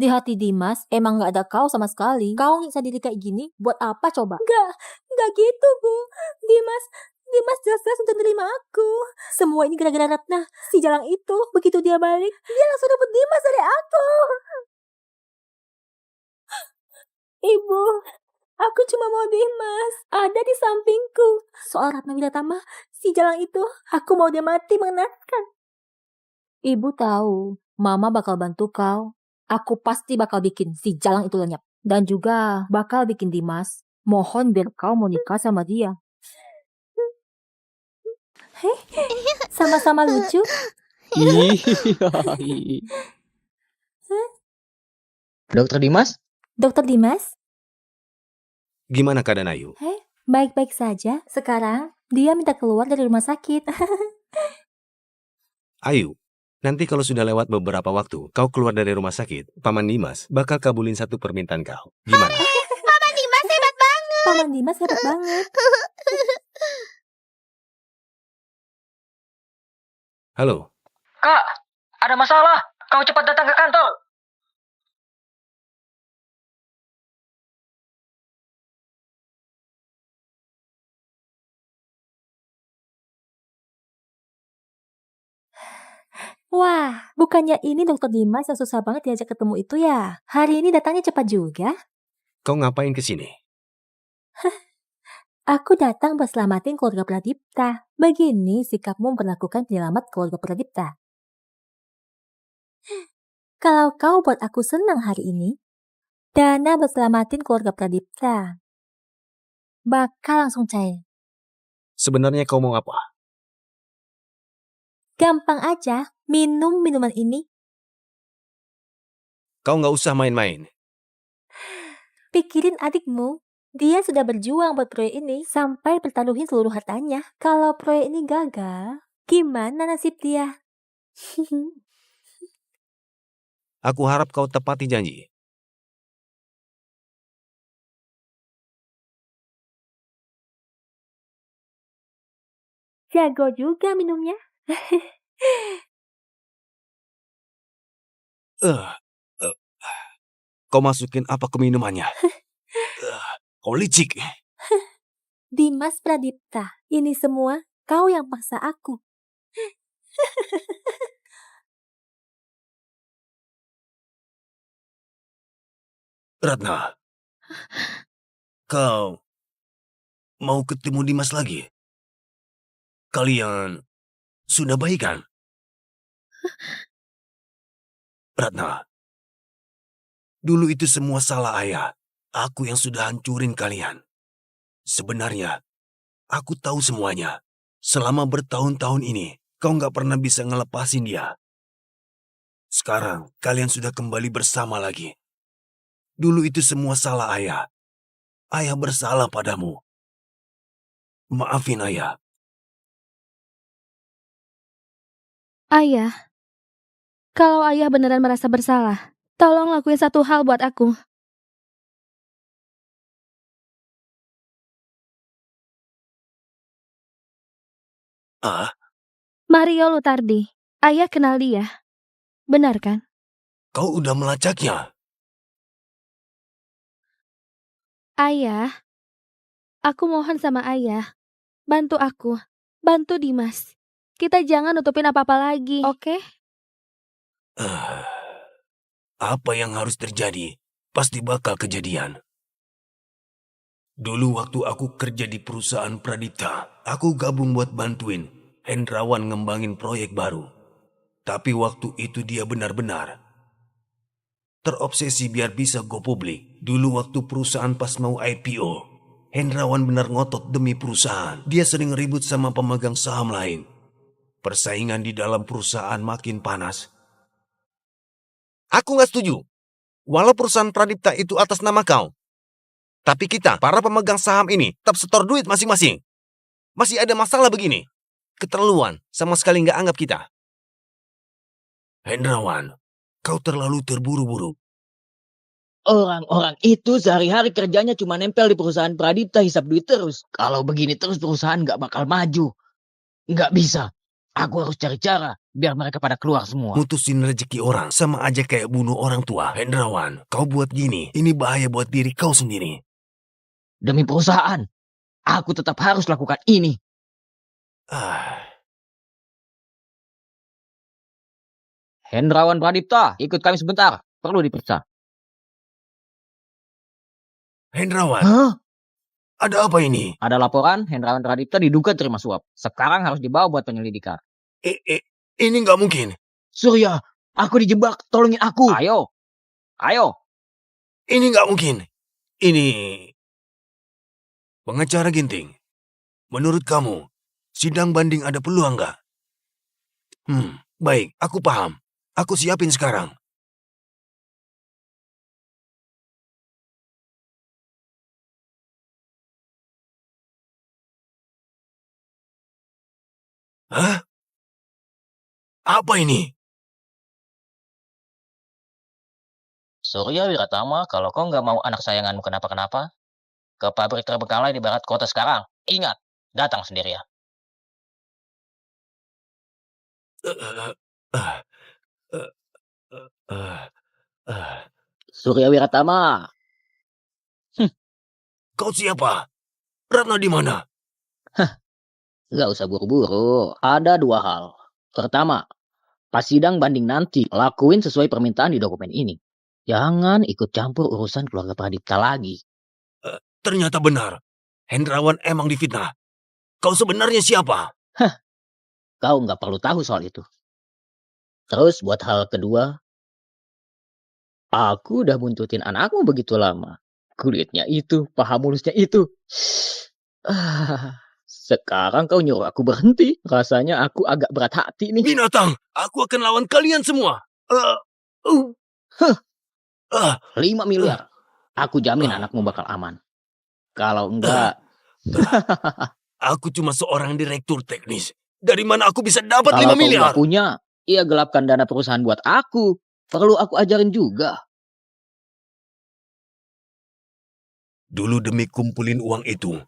Di hati Dimas emang gak ada kau sama sekali. Kau nyiksa diri kayak gini buat apa coba? Gak gitu Bu. Dimas jelas-jelas untuk menerima aku. Semua ini gara-gara Ratna. Si Jalang itu, begitu dia balik, dia langsung rebut Dimas dari aku. Ibu, aku cuma mau Dimas. Ada di sampingku. Soal Ratna Wiratama, si Jalang itu, aku mau dia mati mengenaskan. Ibu tahu, Mama bakal bantu kau. Aku pasti bakal bikin si Jalang itu lenyap. Dan juga bakal bikin Dimas. Mohon biar kau mau nikah sama dia. Sama-sama lucu. Dokter Dimas? Dokter Dimas, Gimana keadaan Ayu? baik-baik saja. Sekarang dia minta keluar dari rumah sakit. Ayu, nanti kalau sudah lewat beberapa waktu, kau keluar dari rumah sakit, Paman Dimas bakal kabulin satu permintaan kau. Gimana? Paman Dimas hebat banget. Paman Dimas hebat banget. Halo, Kak, ada masalah. Kau cepat datang ke kantor. Wah, bukannya ini Dokter Dimas yang susah banget diajak ketemu itu ya? Hari ini datangnya cepat juga. Kau ngapain ke sini? Aku datang buat selamatin keluarga Pradipta. Begini sikapmu memperlakukan penyelamat keluarga Pradipta. Kalau kau buat aku senang hari ini, dana buat selamatin keluarga Pradipta bakal langsung cair. Sebenarnya kau mau apa? Gampang aja, minum minuman ini. Kau nggak usah main-main. Pikirin adikmu. Dia sudah berjuang buat proyek ini sampai pertaruhin seluruh hartanya. Kalau proyek ini gagal, gimana nasib dia? Aku harap kau tepati janji. Jago juga minumnya. Eh, eh, Kau masukin apa ke minumannya? Kau licik. Dimas Pradipta, ini semua kau yang paksa aku. Ratna, kau mau ketemu Dimas lagi? Kalian sudah baikan? Ratna, dulu itu semua salah ayah. Aku yang sudah hancurin kalian. Sebenarnya, aku tahu semuanya. Selama bertahun-tahun ini, kau nggak pernah bisa ngelepasin dia. Sekarang, kalian sudah kembali bersama lagi. Dulu itu semua salah ayah. Ayah bersalah padamu. Maafin ayah. Ayah, kalau ayah beneran merasa bersalah, tolong lakuin satu hal buat aku. Ah, Mario Lutardi, ayah kenal dia. Benar kan? kau udah melacaknya. Ayah, aku mohon sama ayah, bantu aku, bantu Dimas. Kita jangan nutupin apa-apa lagi, oke? Ah, apa yang harus terjadi pasti bakal kejadian. Dulu waktu aku kerja di perusahaan Pradipta, aku gabung buat bantuin Hendrawan ngembangin proyek baru. Tapi waktu itu dia benar-benar terobsesi biar bisa go publik. Dulu waktu perusahaan pas mau IPO, Hendrawan benar ngotot demi perusahaan. Dia sering ribut sama pemegang saham lain. Persaingan di dalam perusahaan makin panas. Aku nggak setuju. Walau perusahaan Pradipta itu atas nama kau, tapi kita, para pemegang saham ini, tetap setor duit masing-masing. Masih ada masalah begini. Keterlaluan, sama sekali nggak anggap kita. Hendrawan, kau terlalu terburu-buru. Orang-orang itu sehari-hari kerjanya cuma nempel di perusahaan Pradipta hisap duit terus. Kalau begini terus perusahaan nggak bakal maju. Nggak bisa. Aku harus cari cara biar mereka pada keluar semua. Mutusin rezeki orang sama aja kayak bunuh orang tua. Hendrawan, kau buat gini, ini bahaya buat diri kau sendiri. Demi perusahaan, aku tetap harus lakukan ini. Hendrawan Pradipta, ikut kami sebentar. Perlu diperiksa. Hendrawan, Hah? ada apa ini? Ada laporan Hendrawan Pradipta diduga terima suap. Sekarang harus dibawa buat penyelidikan. Ini nggak mungkin. Surya, aku dijebak. Tolongin aku. Ayo. Ini nggak mungkin. Ini... Pengacara Ginting, menurut kamu, sidang banding ada peluang nggak? Baik, aku paham. Aku siapin sekarang. Hah? Apa ini? Surya Wiratama, kalau kau nggak mau anak sayanganmu kenapa-kenapa, ke pabrik terbengkalai di barat kota sekarang. Ingat, datang sendirian. Surya Wiratama. Kau siapa? Ratna di mana? Nggak usah buru-buru. Ada dua hal. Pertama, Pas sidang banding nanti, lakuin sesuai permintaan di dokumen ini. Jangan ikut campur urusan keluarga Pradipta lagi. Ternyata benar. Hendrawan emang difitnah. Kau sebenarnya siapa? Kau nggak perlu tahu soal itu. Terus buat hal kedua, aku udah buntutin anakmu begitu lama. Kulitnya itu, paha mulusnya itu. Sekarang kau nyuruh aku berhenti. Rasanya aku agak berat hati nih. Binatang, aku akan lawan kalian semua. 5 miliar. Aku jamin anakmu bakal aman. Kalau enggak, Aku cuma seorang direktur teknis. Dari mana aku bisa dapat 5 kalau kau miliar? nggak punya, ya gelapkan dana perusahaan buat aku. Perlu aku ajarin juga. Dulu demi kumpulin uang itu,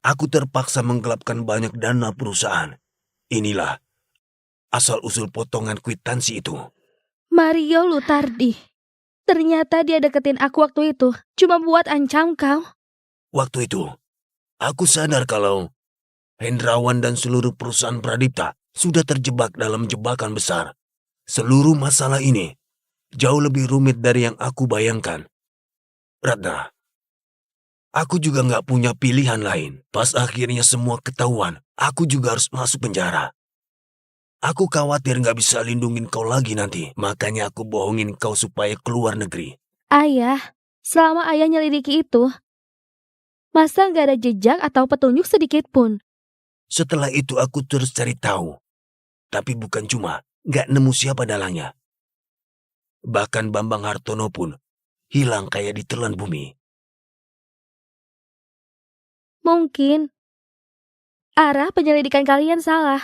aku terpaksa menggelapkan banyak dana perusahaan. Inilah asal-usul potongan kwitansi itu. Mario Lutardi. Ternyata dia deketin aku waktu itu. Cuma buat ancam kau. Waktu itu, aku sadar kalau Hendrawan dan seluruh perusahaan Pradipta sudah terjebak dalam jebakan besar. Seluruh masalah ini jauh lebih rumit dari yang aku bayangkan. Ratna, aku juga nggak punya pilihan lain. Pas akhirnya semua ketahuan, aku juga harus masuk penjara. Aku khawatir nggak bisa lindungin kau lagi nanti. Makanya aku bohongin kau supaya keluar negeri. Ayah, selama ayah nyelidiki itu, masa nggak ada jejak atau petunjuk sedikit pun? Setelah itu aku terus cari tahu. Tapi bukan cuma nggak nemu siapa dalangnya. Bahkan Bambang Hartono pun hilang kayak ditelan bumi. Mungkin arah penyelidikan kalian salah.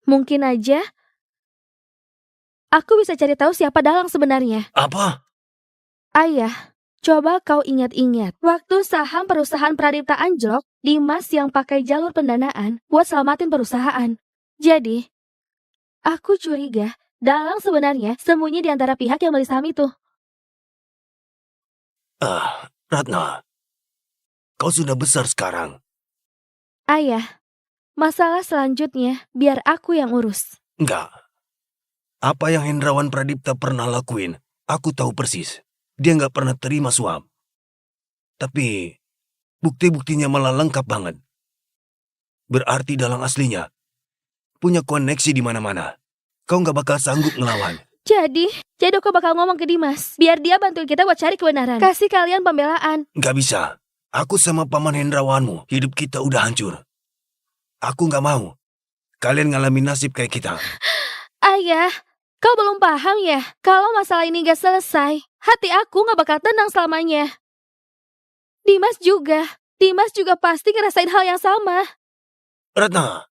Mungkin aja aku bisa cari tahu siapa dalang sebenarnya. Apa? Ayah, coba kau ingat-ingat. Waktu saham perusahaan Pradipta anjlok, Dimas yang pakai jalur pendanaan buat selamatin perusahaan. Jadi, aku curiga dalang sebenarnya sembunyi di antara pihak yang beli saham itu. Ratna, kau sudah besar sekarang. Ayah, masalah selanjutnya biar aku yang urus. Enggak. Apa yang Hendrawan Pradipta pernah lakuin, aku tahu persis. Dia nggak pernah terima suap. Tapi bukti-buktinya malah lengkap banget. Berarti dalang aslinya punya koneksi di mana-mana. Kau nggak bakal sanggup ngelawan. Jadi aku bakal ngomong ke Dimas biar dia bantuin kita buat cari kebenaran. Kasih kalian pembelaan. Nggak bisa. Aku sama paman Hendrawanmu, hidup kita udah hancur. Aku nggak mau kalian ngalamin nasib kayak kita. Ayah, kau belum paham ya? Kalau masalah ini gak selesai, hati aku gak bakal tenang selamanya. Dimas juga pasti ngerasain hal yang sama. Ratna,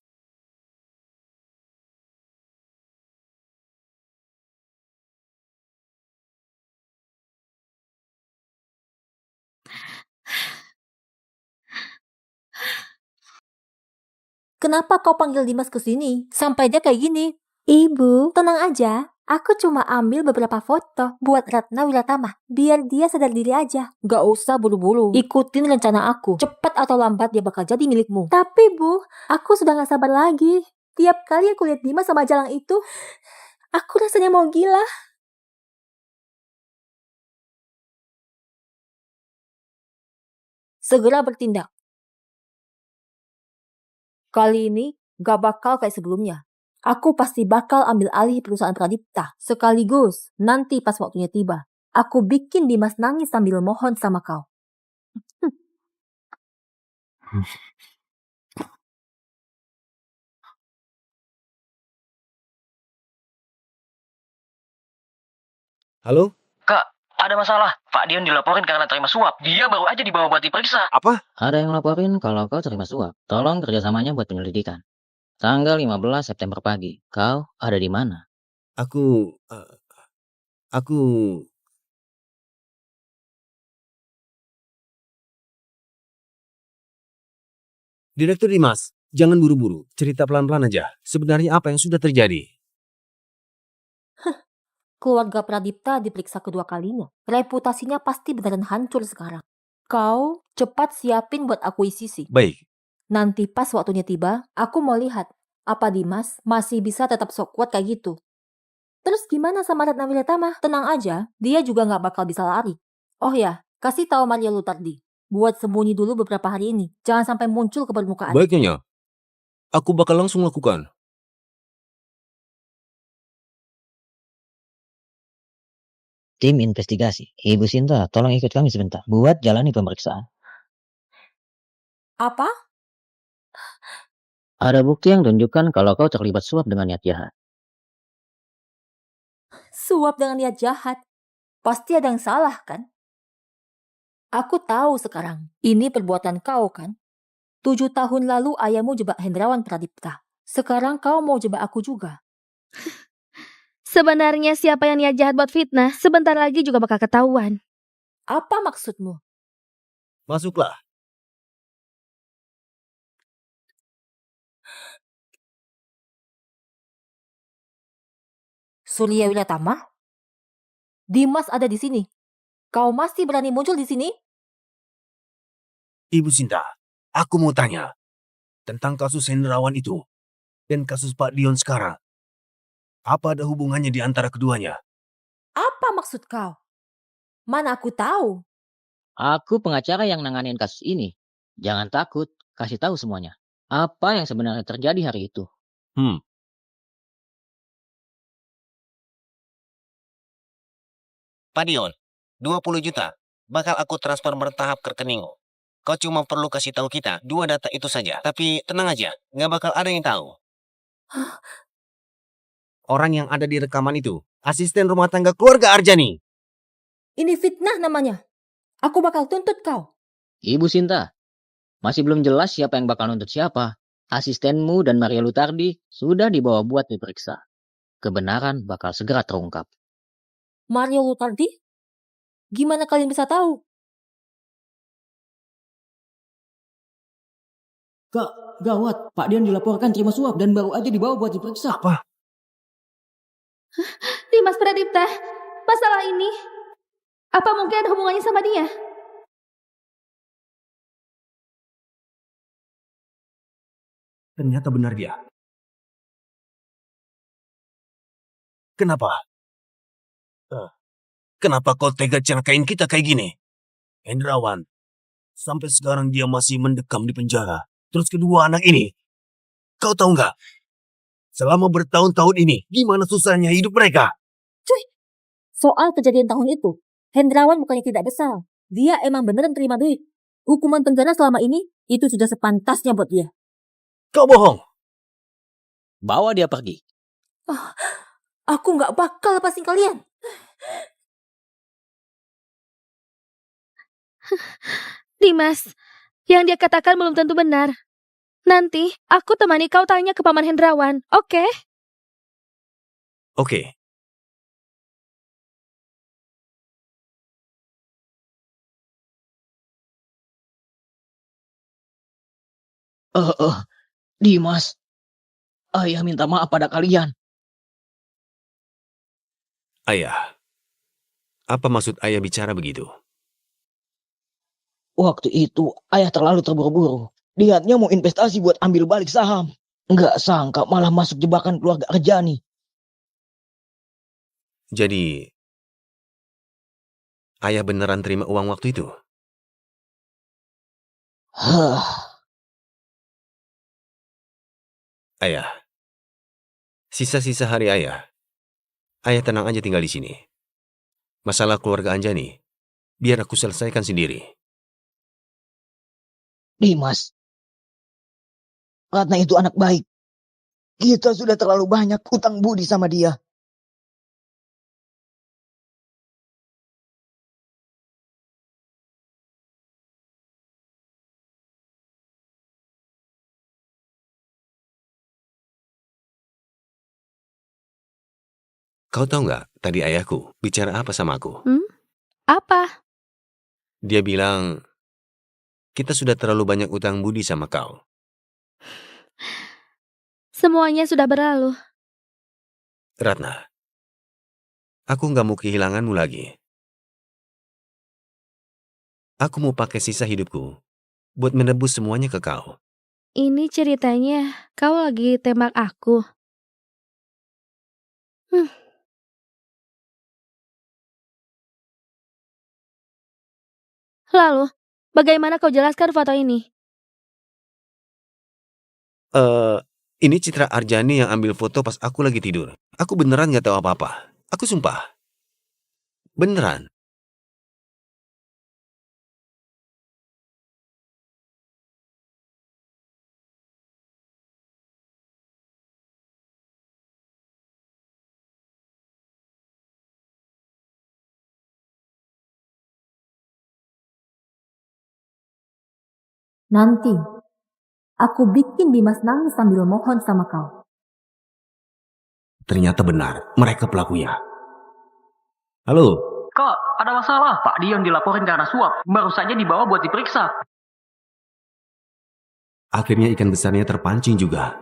Kenapa kau panggil Dimas ke sini? Sampai dia kayak gini. Ibu, tenang aja. Aku cuma ambil beberapa foto buat Ratna Wiratama. Biar dia sadar diri aja. Gak usah buru-buru. Ikutin rencana aku. Cepat atau lambat dia bakal jadi milikmu. Tapi Bu, aku sudah gak sabar lagi. Tiap kali aku lihat Dimas sama Jalang itu, aku rasanya mau gila. Segera bertindak. Kali ini gak bakal kayak sebelumnya. Aku pasti bakal ambil alih perusahaan Pradipta. Sekaligus, nanti pas waktunya tiba, aku bikin Dimas nangis sambil mohon sama kau. halo? Kak, ada masalah. Pak Dion dilaporin karena terima suap. Dia baru aja dibawa buat diperiksa. Apa? Ada yang laporin kalau kau terima suap. Tolong kerjasamanya buat penyelidikan. Tanggal 15 September pagi. Kau ada di mana? Aku... Direktur Dimas, jangan buru-buru. Cerita pelan-pelan aja. Sebenarnya apa yang sudah terjadi? Keluarga Pradipta diperiksa kedua kalinya. Reputasinya pasti beneran hancur sekarang. Kau cepat siapin buat akuisisi. Baik. Nanti pas waktunya tiba, aku mau lihat Apa Dimas masih bisa tetap sok kuat kayak gitu? Terus gimana sama Ratna Wilatama? Tenang aja, dia juga nggak bakal bisa lari. Oh ya, kasih tahu Maria Lutardi. Buat sembunyi dulu beberapa hari ini. Jangan sampai muncul ke permukaan. Baik, Nyonya. Aku bakal langsung lakukan. Tim investigasi. Ibu Sinta, tolong ikut kami sebentar. Buat jalani pemeriksaan. Apa? Ada bukti yang tunjukkan kalau kau terlibat suap dengan niat jahat. Suap dengan niat jahat. Pasti ada yang salah kan? Aku tahu sekarang. Ini perbuatan kau kan? 7 tahun lalu ayahmu jebak Hendrawan Pradipta. Sekarang kau mau jebak aku juga. Sebenarnya siapa yang niat jahat buat fitnah, sebentar lagi juga bakal ketahuan. Apa maksudmu? Masuklah. Surya Wilatama? Dimas ada di sini. Kau masih berani muncul di sini? Ibu Sinta, aku mau tanya tentang kasus Hendrawan itu dan kasus Pak Dion sekarang. Apa ada hubungannya di antara keduanya? Apa maksud kau? Mana aku tahu. Aku pengacara yang nanganin kasus ini. Jangan takut, kasih tahu semuanya. Apa yang sebenarnya terjadi hari itu? Pak Dion, 20 juta. Bakal aku transfer bertahap ke rekeningmu. Kau cuma perlu kasih tahu kita 2 data itu saja. Tapi tenang aja, nggak bakal ada yang tahu. Orang yang ada di rekaman itu, asisten rumah tangga keluarga Arjani. Ini fitnah namanya. Aku bakal tuntut kau. Ibu Sinta, masih belum jelas siapa yang bakal nuntut siapa. Asistenmu dan Maria Lutardi sudah dibawa buat diperiksa. Kebenaran bakal segera terungkap. Mario Lutardi? Gimana kalian bisa tahu? Kak, gawat. Pak Dion dilaporkan terima suap dan baru aja dibawa buat diperiksa. Apa? Dimas Pradipta, masalah ini, apa mungkin ada hubungannya sama dia? Ternyata benar dia. Kenapa? Kenapa kau tega celakain kita kayak gini? Hendrawan, sampai sekarang dia masih mendekam di penjara. Terus kedua anak ini, kau tahu nggak? Selama bertahun-tahun ini, gimana susahnya hidup mereka? Soal kejadian tahun itu, Hendrawan bukannya tidak besar. Dia emang beneran terima duit. Hukuman penjara selama ini, itu sudah sepantasnya buat dia. Kau bohong. Bawa dia pergi. Aku nggak bakal lepasin kalian. Dimas, yang dia katakan belum tentu benar. Nanti aku temani kau tanya ke Paman Hendrawan, oke? Oke. Dimas. Ayah minta maaf pada kalian. Ayah, apa maksud ayah bicara begitu? Waktu itu ayah terlalu terburu-buru. Niatnya mau investasi buat ambil balik saham. Nggak sangka malah masuk jebakan keluarga Arjani. Jadi, ayah beneran terima uang waktu itu? Ayah, sisa-sisa hari ayah tenang aja tinggal di sini. Masalah keluarga Anjani, biar aku selesaikan sendiri. Dimas. Ratna itu anak baik. Kita sudah terlalu banyak utang budi sama dia. Kau tahu nggak tadi ayahku bicara apa sama aku? Apa? Dia bilang, kita sudah terlalu banyak utang budi sama kau. Semuanya sudah berlalu. Ratna, aku nggak mau kehilanganmu lagi. Aku mau pakai sisa hidupku buat menebus semuanya ke kau. Ini ceritanya kau lagi tembak aku. Lalu, bagaimana kau jelaskan foto ini? Ini Citra Arjani yang ambil foto pas aku lagi tidur. Aku beneran gak tahu apa-apa. Aku sumpah. Beneran. Nanti, aku bikin Dimas nangis sambil mohon sama kau. Ternyata benar. Mereka pelakunya. Halo? Kak, ada masalah. Pak Dion dilaporin karena suap. Baru saja dibawa buat diperiksa. Akhirnya ikan besarnya terpancing juga.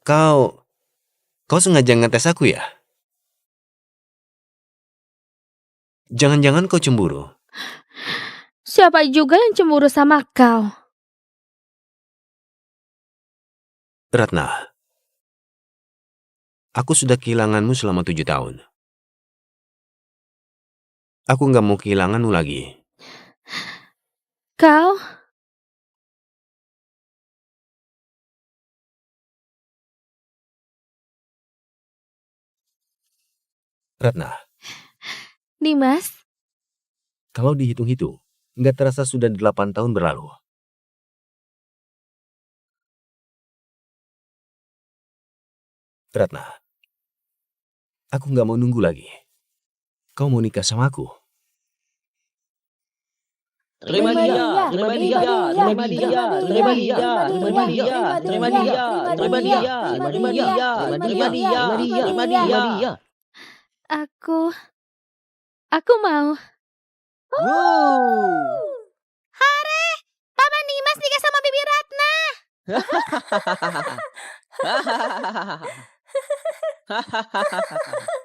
Kau sengaja ngetes aku ya? Jangan-jangan kau cemburu. Siapa juga yang cemburu sama kau? Ratna, aku sudah kehilanganmu selama 7 tahun. Aku nggak mau kehilanganmu lagi. Kau? Ratna, Dimas? kalau dihitung-hitung, nggak terasa sudah 8 tahun berlalu. Ratna, aku nggak mau nunggu lagi. Kau mau nikah sama aku? Terima dia, terima dia, terima dia, terima dia, terima dia, terima dia, terima dia, terima dia, terima dia, terima dia. Aku mau. Hore, Paman Dimas nikah sama Bibi Ratna. hahaha.